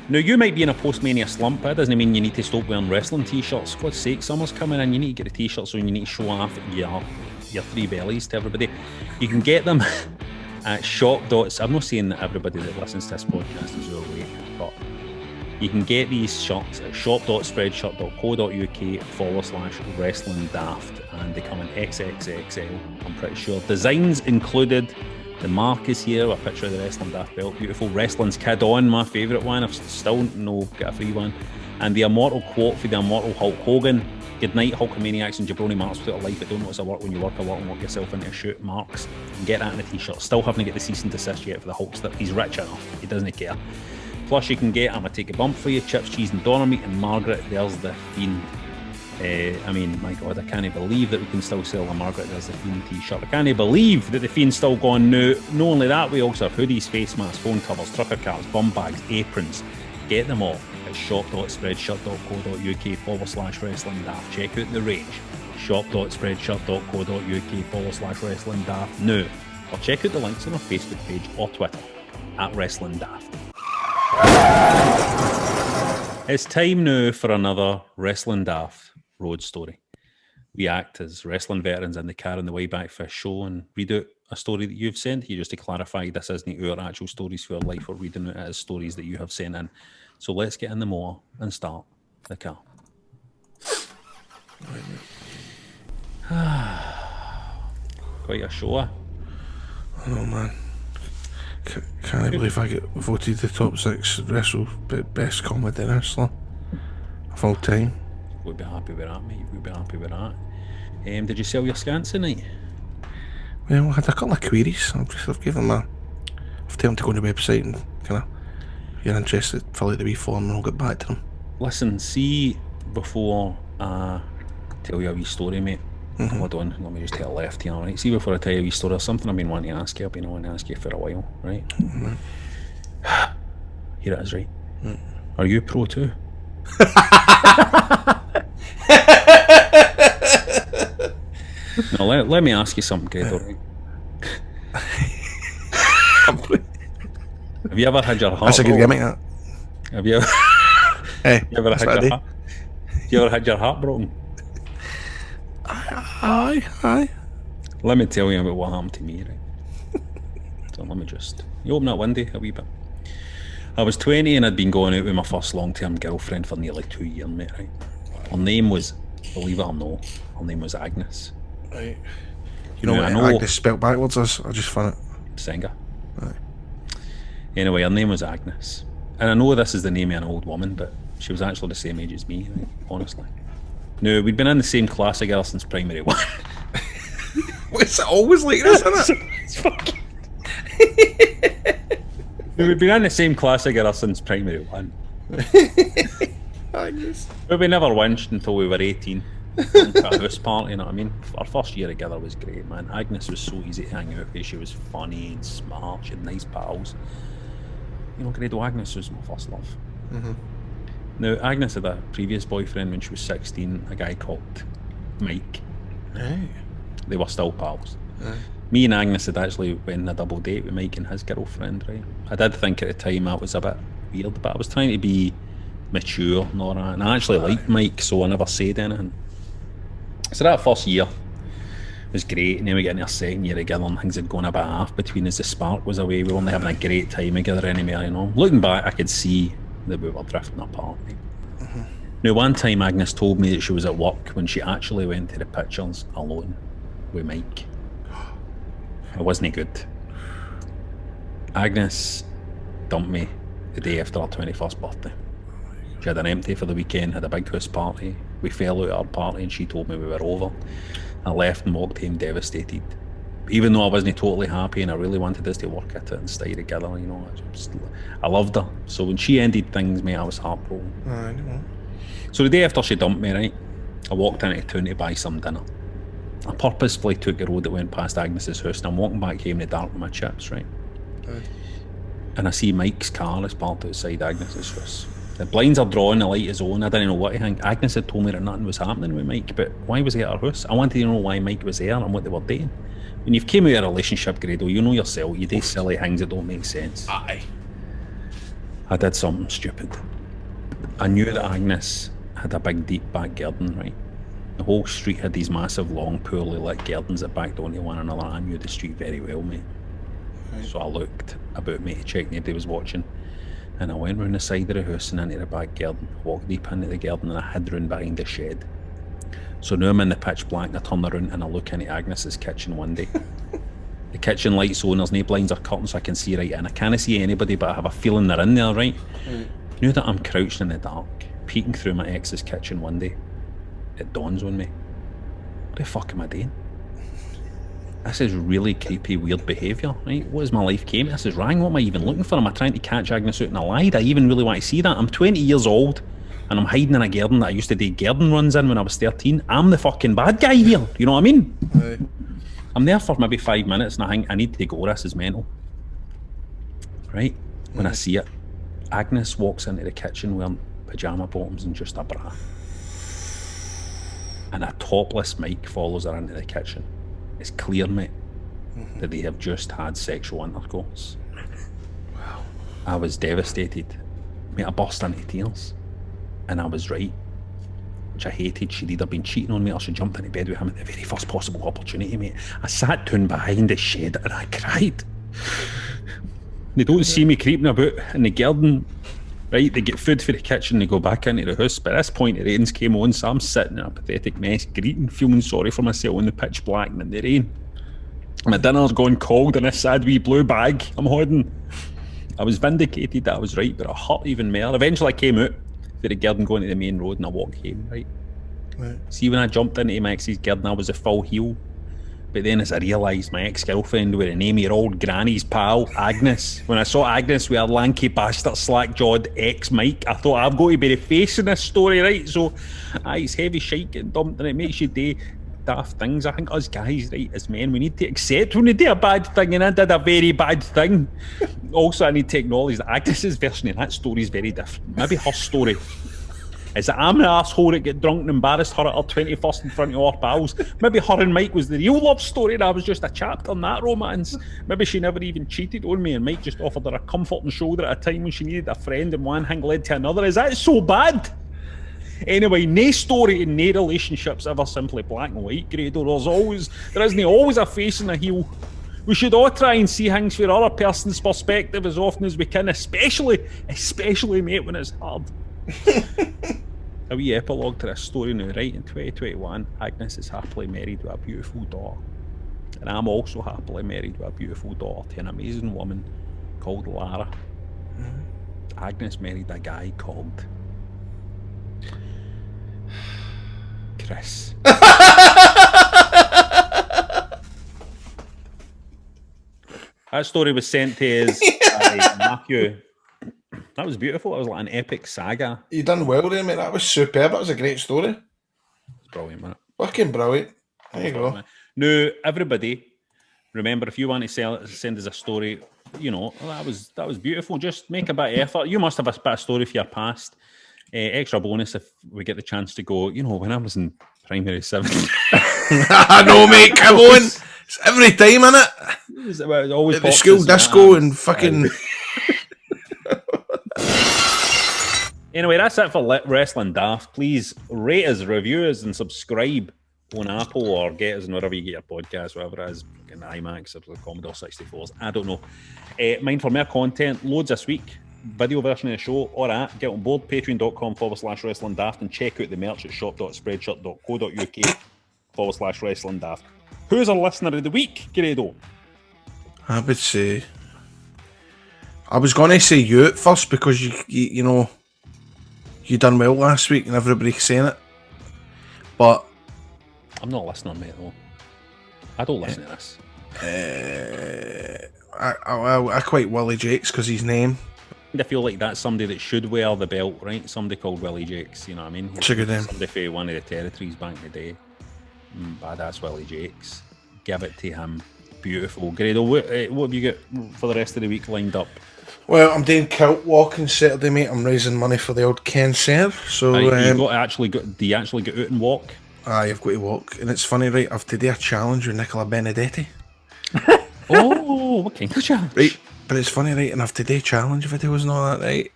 Now, you might be in a post-mania slump, but that doesn't mean you need to stop wearing wrestling t-shirts. For God's sake, summer's coming in, you need to get the t-shirts on, you need to show off your three bellies to everybody. You can get them at shop. I'm not saying that everybody that listens to this podcast is overweight, but you can get these shirts at shop.spreadshirt.co.uk/wrestling daft, and they come in XXXL, I'm pretty sure. Designs included. The mark is here, a picture of the Wrestling Daft belt. Beautiful. Wrestling's Kid On, my favourite one. I've still got a free one. And the immortal quote for the immortal Hulk Hogan. Good night, Hulkamaniacs and jabroni marks without a life. But don't notice a work when you work a lot and work yourself into a shoot. Marks. You can get that in a t-shirt. Still haven't got the cease and desist yet for the Hulkster. He's rich enough. He doesn't care. Plus you can get I'm a take a bump for you, chips, cheese and doner meat, and Margaret, there's the Fiend. I mean, my God, I can't believe that we can still sell a Margaret There's the Fiend t-shirt. I can't believe that the Fiend's still gone now. Not only that, we also have hoodies, face masks, phone covers, trucker caps, bum bags, aprons. Get them all at shop.spreadshirt.co.uk/wrestling daft. Check out the range. shop.spreadshirt.co.uk/wrestling daft now. Or check out the links on our Facebook page or Twitter at Wrestling Daft. It's time now for another Wrestling Daft road story. We act as wrestling veterans in the car on the way back for a show and read out a story that you've sent here, just to clarify this isn't our actual stories for our life. We're reading it as stories that you have sent in. So let's get in the motor and start the car. Quite a show, eh? I know, man. Can't believe I get voted the top 6 best comedy wrestler of all time. We'll be happy with that, mate. We'll be happy with that. Did you sell your scans tonight? Well, I had a couple of queries. I've given them I've told them to go on the website and kind of, if you're interested, fill out the wee form and I'll get back to them. Listen, see, before I tell you a wee story, mate. Hold on, let me just take a left here, right? See, before I tell you a wee story, there's something I've been wanting to ask you. I've been wanting to ask you for a while, right? Here it is, right? Are you pro too? No, let me ask you something, Grado, right? Have you ever had your heart? That's a good gimmick, that. Have you ever? Hey, you ever had your heart broken? Aye. Let me tell you about what happened to me, right? So let me just... You open that window a wee bit. I was 20 and I'd been going out with my first long-term girlfriend for nearly 2 years, mate, right? Her name was, believe it or not, her name was Agnes. Right. You know what Agnes spelled backwards is? I just found it. Singer. Aye. Anyway, her name was Agnes. And I know this is the name of an old woman, but she was actually the same age as me, right? Honestly. No, we'd been in the same class together since primary 1. It's always like this, isn't it? It's fucking... We'd been in the same class together since primary 1. Agnes. But we never winched until we were 18. At a house party, you know what I mean? Our first year together was great, man. Agnes was so easy to hang out with. She was funny and smart. She had nice pals. You know, Grado, Agnes was my first love. Now, Agnes had a previous boyfriend when she was 16, a guy called Mike. Right. They were still pals. Me and Agnes had actually went on a double date with Mike and his girlfriend, right? I did think at the time that was a bit weird, but I was trying to be mature and all that. And I actually liked Mike, so I never said anything. So that first year was great, and then we got into our second year together and things had gone a bit half between us. The spark was away. We were only having a great time together anymore, you know. Looking back, I could see that we were drifting apart. Now, one time Agnes told me that she was at work when she actually went to the pictures alone with Mike. It wasn't good. Agnes dumped me the day after her 21st birthday. She had an empty for the weekend, had a big house party. We fell out at our party and she told me we were over. I left and walked home devastated. Even though I wasn't totally happy and I really wanted us to work at it and stay together, you know. I loved her. So when she ended things, mate, I was heartbroken. I know. So the day after she dumped me, right, I walked into town to buy some dinner. I purposefully took the road that went past Agnes's house and I'm walking back home in the dark with my chips, right? And I see Mike's car is parked outside Agnes's house. The blinds are drawn, the light is on. I didn't know what to think. Agnes had told me that nothing was happening with Mike, but why was he at her house? I wanted to know why Mike was there and what they were doing. When you've came out of a relationship, Grado, you know yourself, you do silly things that don't make sense. Aye. I did something stupid. I knew that Agnes had a big, deep back garden, right? The whole street had these massive, long, poorly lit gardens that backed onto one another. I knew the street very well, mate. Right. So I looked about me to check nobody was watching. And I went round the side of the house and into the back garden, walked deep into the garden, and I hid round behind the shed. So now I'm in the pitch black and I turn around and I look into Agnes's kitchen one day. The kitchen light's on, there's no blinds or curtains so I can see right in. I can't see anybody, but I have a feeling they're in there, right? Now that I'm crouched in the dark, peeking through my ex's kitchen one day, it dawns on me. What the fuck am I doing? This is really creepy, weird behaviour, right? What is my life came? This is wrong. What am I even looking for? Am I trying to catch Agnes out in a lie? Do I even really want to see that? I'm 20 years old and I'm hiding in a garden that I used to do garden runs in when I was 13. I'm the fucking bad guy here. You know what I mean? Right. I'm there for maybe 5 minutes and I think I need to go. This is mental. Right? When I see it, Agnes walks into the kitchen wearing pyjama bottoms and just a bra. And a topless Mike follows her into the kitchen. It's clear, mate, that they have just had sexual intercourse. Wow. I was devastated. Mate, I burst into tears. And I was right. Which I hated. She'd either been cheating on me or she jumped into bed with him at the very first possible opportunity, mate. I sat down behind the shed and I cried. They don't see me creeping about in the garden. Right, they get food for the kitchen, they go back into the house. But at this point, the rains came on, so I'm sitting in a pathetic mess, greeting, feeling sorry for myself in the pitch black and in the rain. My dinner's gone cold in a sad wee blue bag I'm holding. I was vindicated that I was right, but it hurt even more. Eventually I came out for the garden going to the main road and I walked home, right? See, when I jumped into my ex's garden, I was a full heel. But then as I realised my ex-girlfriend with the name of your old granny's pal, Agnes. When I saw Agnes with her lanky bastard slack-jawed ex-Mike, I thought I've got to be the face in this story, right? So, it's heavy shite getting dumped and it makes you do daft things. I think us guys, right, as men, we need to accept when we do a bad thing, and I did a very bad thing. Also, I need to acknowledge that Agnes's version of that story is very different. Maybe her story is that I'm the arsehole that get drunk and embarrassed her at her 21st in front of our pals. Maybe her and Mike was the real love story and I was just a chapter in that romance. Maybe she never even cheated on me and Mike just offered her a comforting shoulder at a time when she needed a friend and one thing led to another. Is that so bad? Anyway, no story and no relationships ever simply black and white, Grado. There isn't always a face and a heel. We should all try and see things from the other person's perspective as often as we can, especially mate, when it's hard. A wee epilogue to this story now, right? In 2021, Agnes is happily married with a beautiful daughter. And I'm also happily married with a beautiful daughter to an amazing woman called Lara. Agnes married a guy called Chris. That story was sent to us by Matthew. That was beautiful. That was like an epic saga. You done well there, mate. That was superb. That was a great story. It's brilliant, man. Fucking brilliant. There you go. Now, everybody, remember, if you want to send us a story, you know, that was beautiful. Just make a bit of effort. You must have a bit of story for your past. Extra bonus if we get the chance to go, you know, when I was in primary 7. I know, mate. Come on. It's every time, innit? It always at the school disco and fucking... Anyway, that's it for Wrestling Daft. Please rate us, review us, and subscribe on Apple or get us on wherever you get your podcast, whatever it is, IMAX or the Commodore 64s. I don't know. Mind for more content, loads this week. Video version of the show, or at get on board, patreon.com/Wrestling Daft, and check out the merch at shop.spreadshirt.co.uk/Wrestling Daft. Who's our listener of the week, Grado? I would say... I was going to say you at first because you know, you done well last week and everybody's saying it. But... I'm not listening, mate, though. I don't listen to this. I quite Willie Jakes because his name. I feel like that's somebody that should wear the belt, right? Somebody called Willie Jakes, you know what I mean? It's a good name. Somebody for one of the territories back in the day. Badass Willie Jakes. Give it to him. Beautiful. Grado, what have you got for the rest of the week lined up? Well, I'm doing kilt walk on Saturday, mate. I'm raising money for the old cancer. So Do you actually go out and walk? I've got to walk, and it's funny, right? I've today a challenge with Nicola Benedetti. Oh, what kind of challenge? Right, but it's funny, right? And I've today challenge videos and all that, right?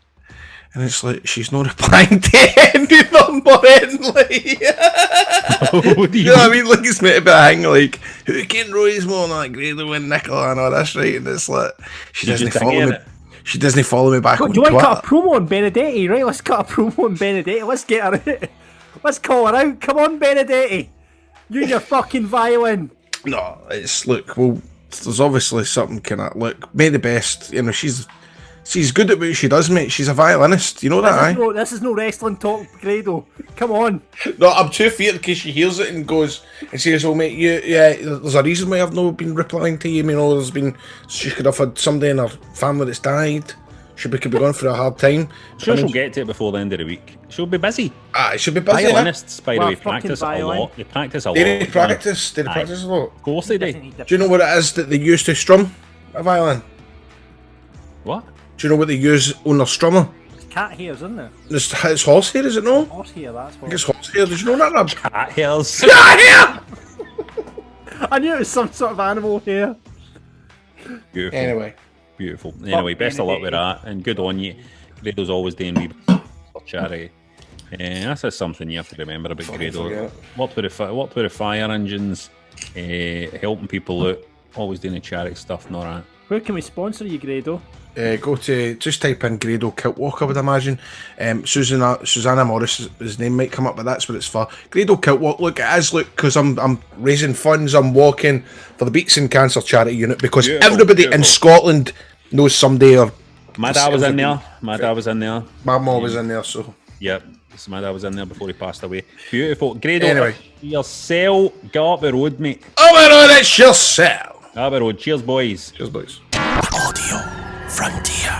And it's like she's not replying to any number, like, you know what I mean? Like it's meant to be a thing, like who can raise more like Grado and Nicola and all this, right? And it's like she doesn't follow me. She doesn't follow me back on Do you Twitter. want to cut a promo on Benedetti, right? Let's cut a promo on Benedetti. Let's get her out. Let's call her out. Come on, Benedetti. You and your fucking violin. No, it's look. Well, there's obviously something kind of look. May the best. You know, she's good at what she does, mate. She's a violinist. You know that, This is no wrestling talk, Grado. Come on. No, I'm too feared in case she hears it and goes and says, "Oh, mate, there's a reason why I've not been replying to you. You know, she could have had somebody in her family that's died. She could be going through a hard time." Sure, she'll get to it before the end of the week. She'll be busy. She'll be busy. Violinists, by the way, practice a lot. They practice a lot. They practice a lot. Of course they do. Do you know what it is that they use to strum a violin? What? Do you know what they use on their strummer? It's cat hairs, isn't it? It's horsehair, is it no? Horsehair, that's what. I think it's horsehair. Did you know that, Rob? Cat hairs. Cat hair! I knew it was some sort of animal hair. Beautiful. Anyway. Beautiful. Anyway, best of luck with that, and good on you. Grado's always doing wee for charity. That's just something you have to remember about Grado. Worked with the fire engines, helping people out, always doing the charity stuff and all that. Where can we sponsor you, Grado? Go to just type in Grado Kilt Walk, I would imagine. Susanna Morris's name might come up, but that's what it's for. Grado Kilt Walk. Look, it is because I'm raising funds. I'm walking for the Beats and Cancer charity unit because everybody in Scotland knows somebody. Or my dad was in there. My mum was in there. So yep. So my dad was in there before he passed away. Beautiful. Grado, anyway. Yourself, go up the road, mate. Oh my God, it's yourself. Go up the road. Cheers, boys. Cheers, boys. Audio Frontier.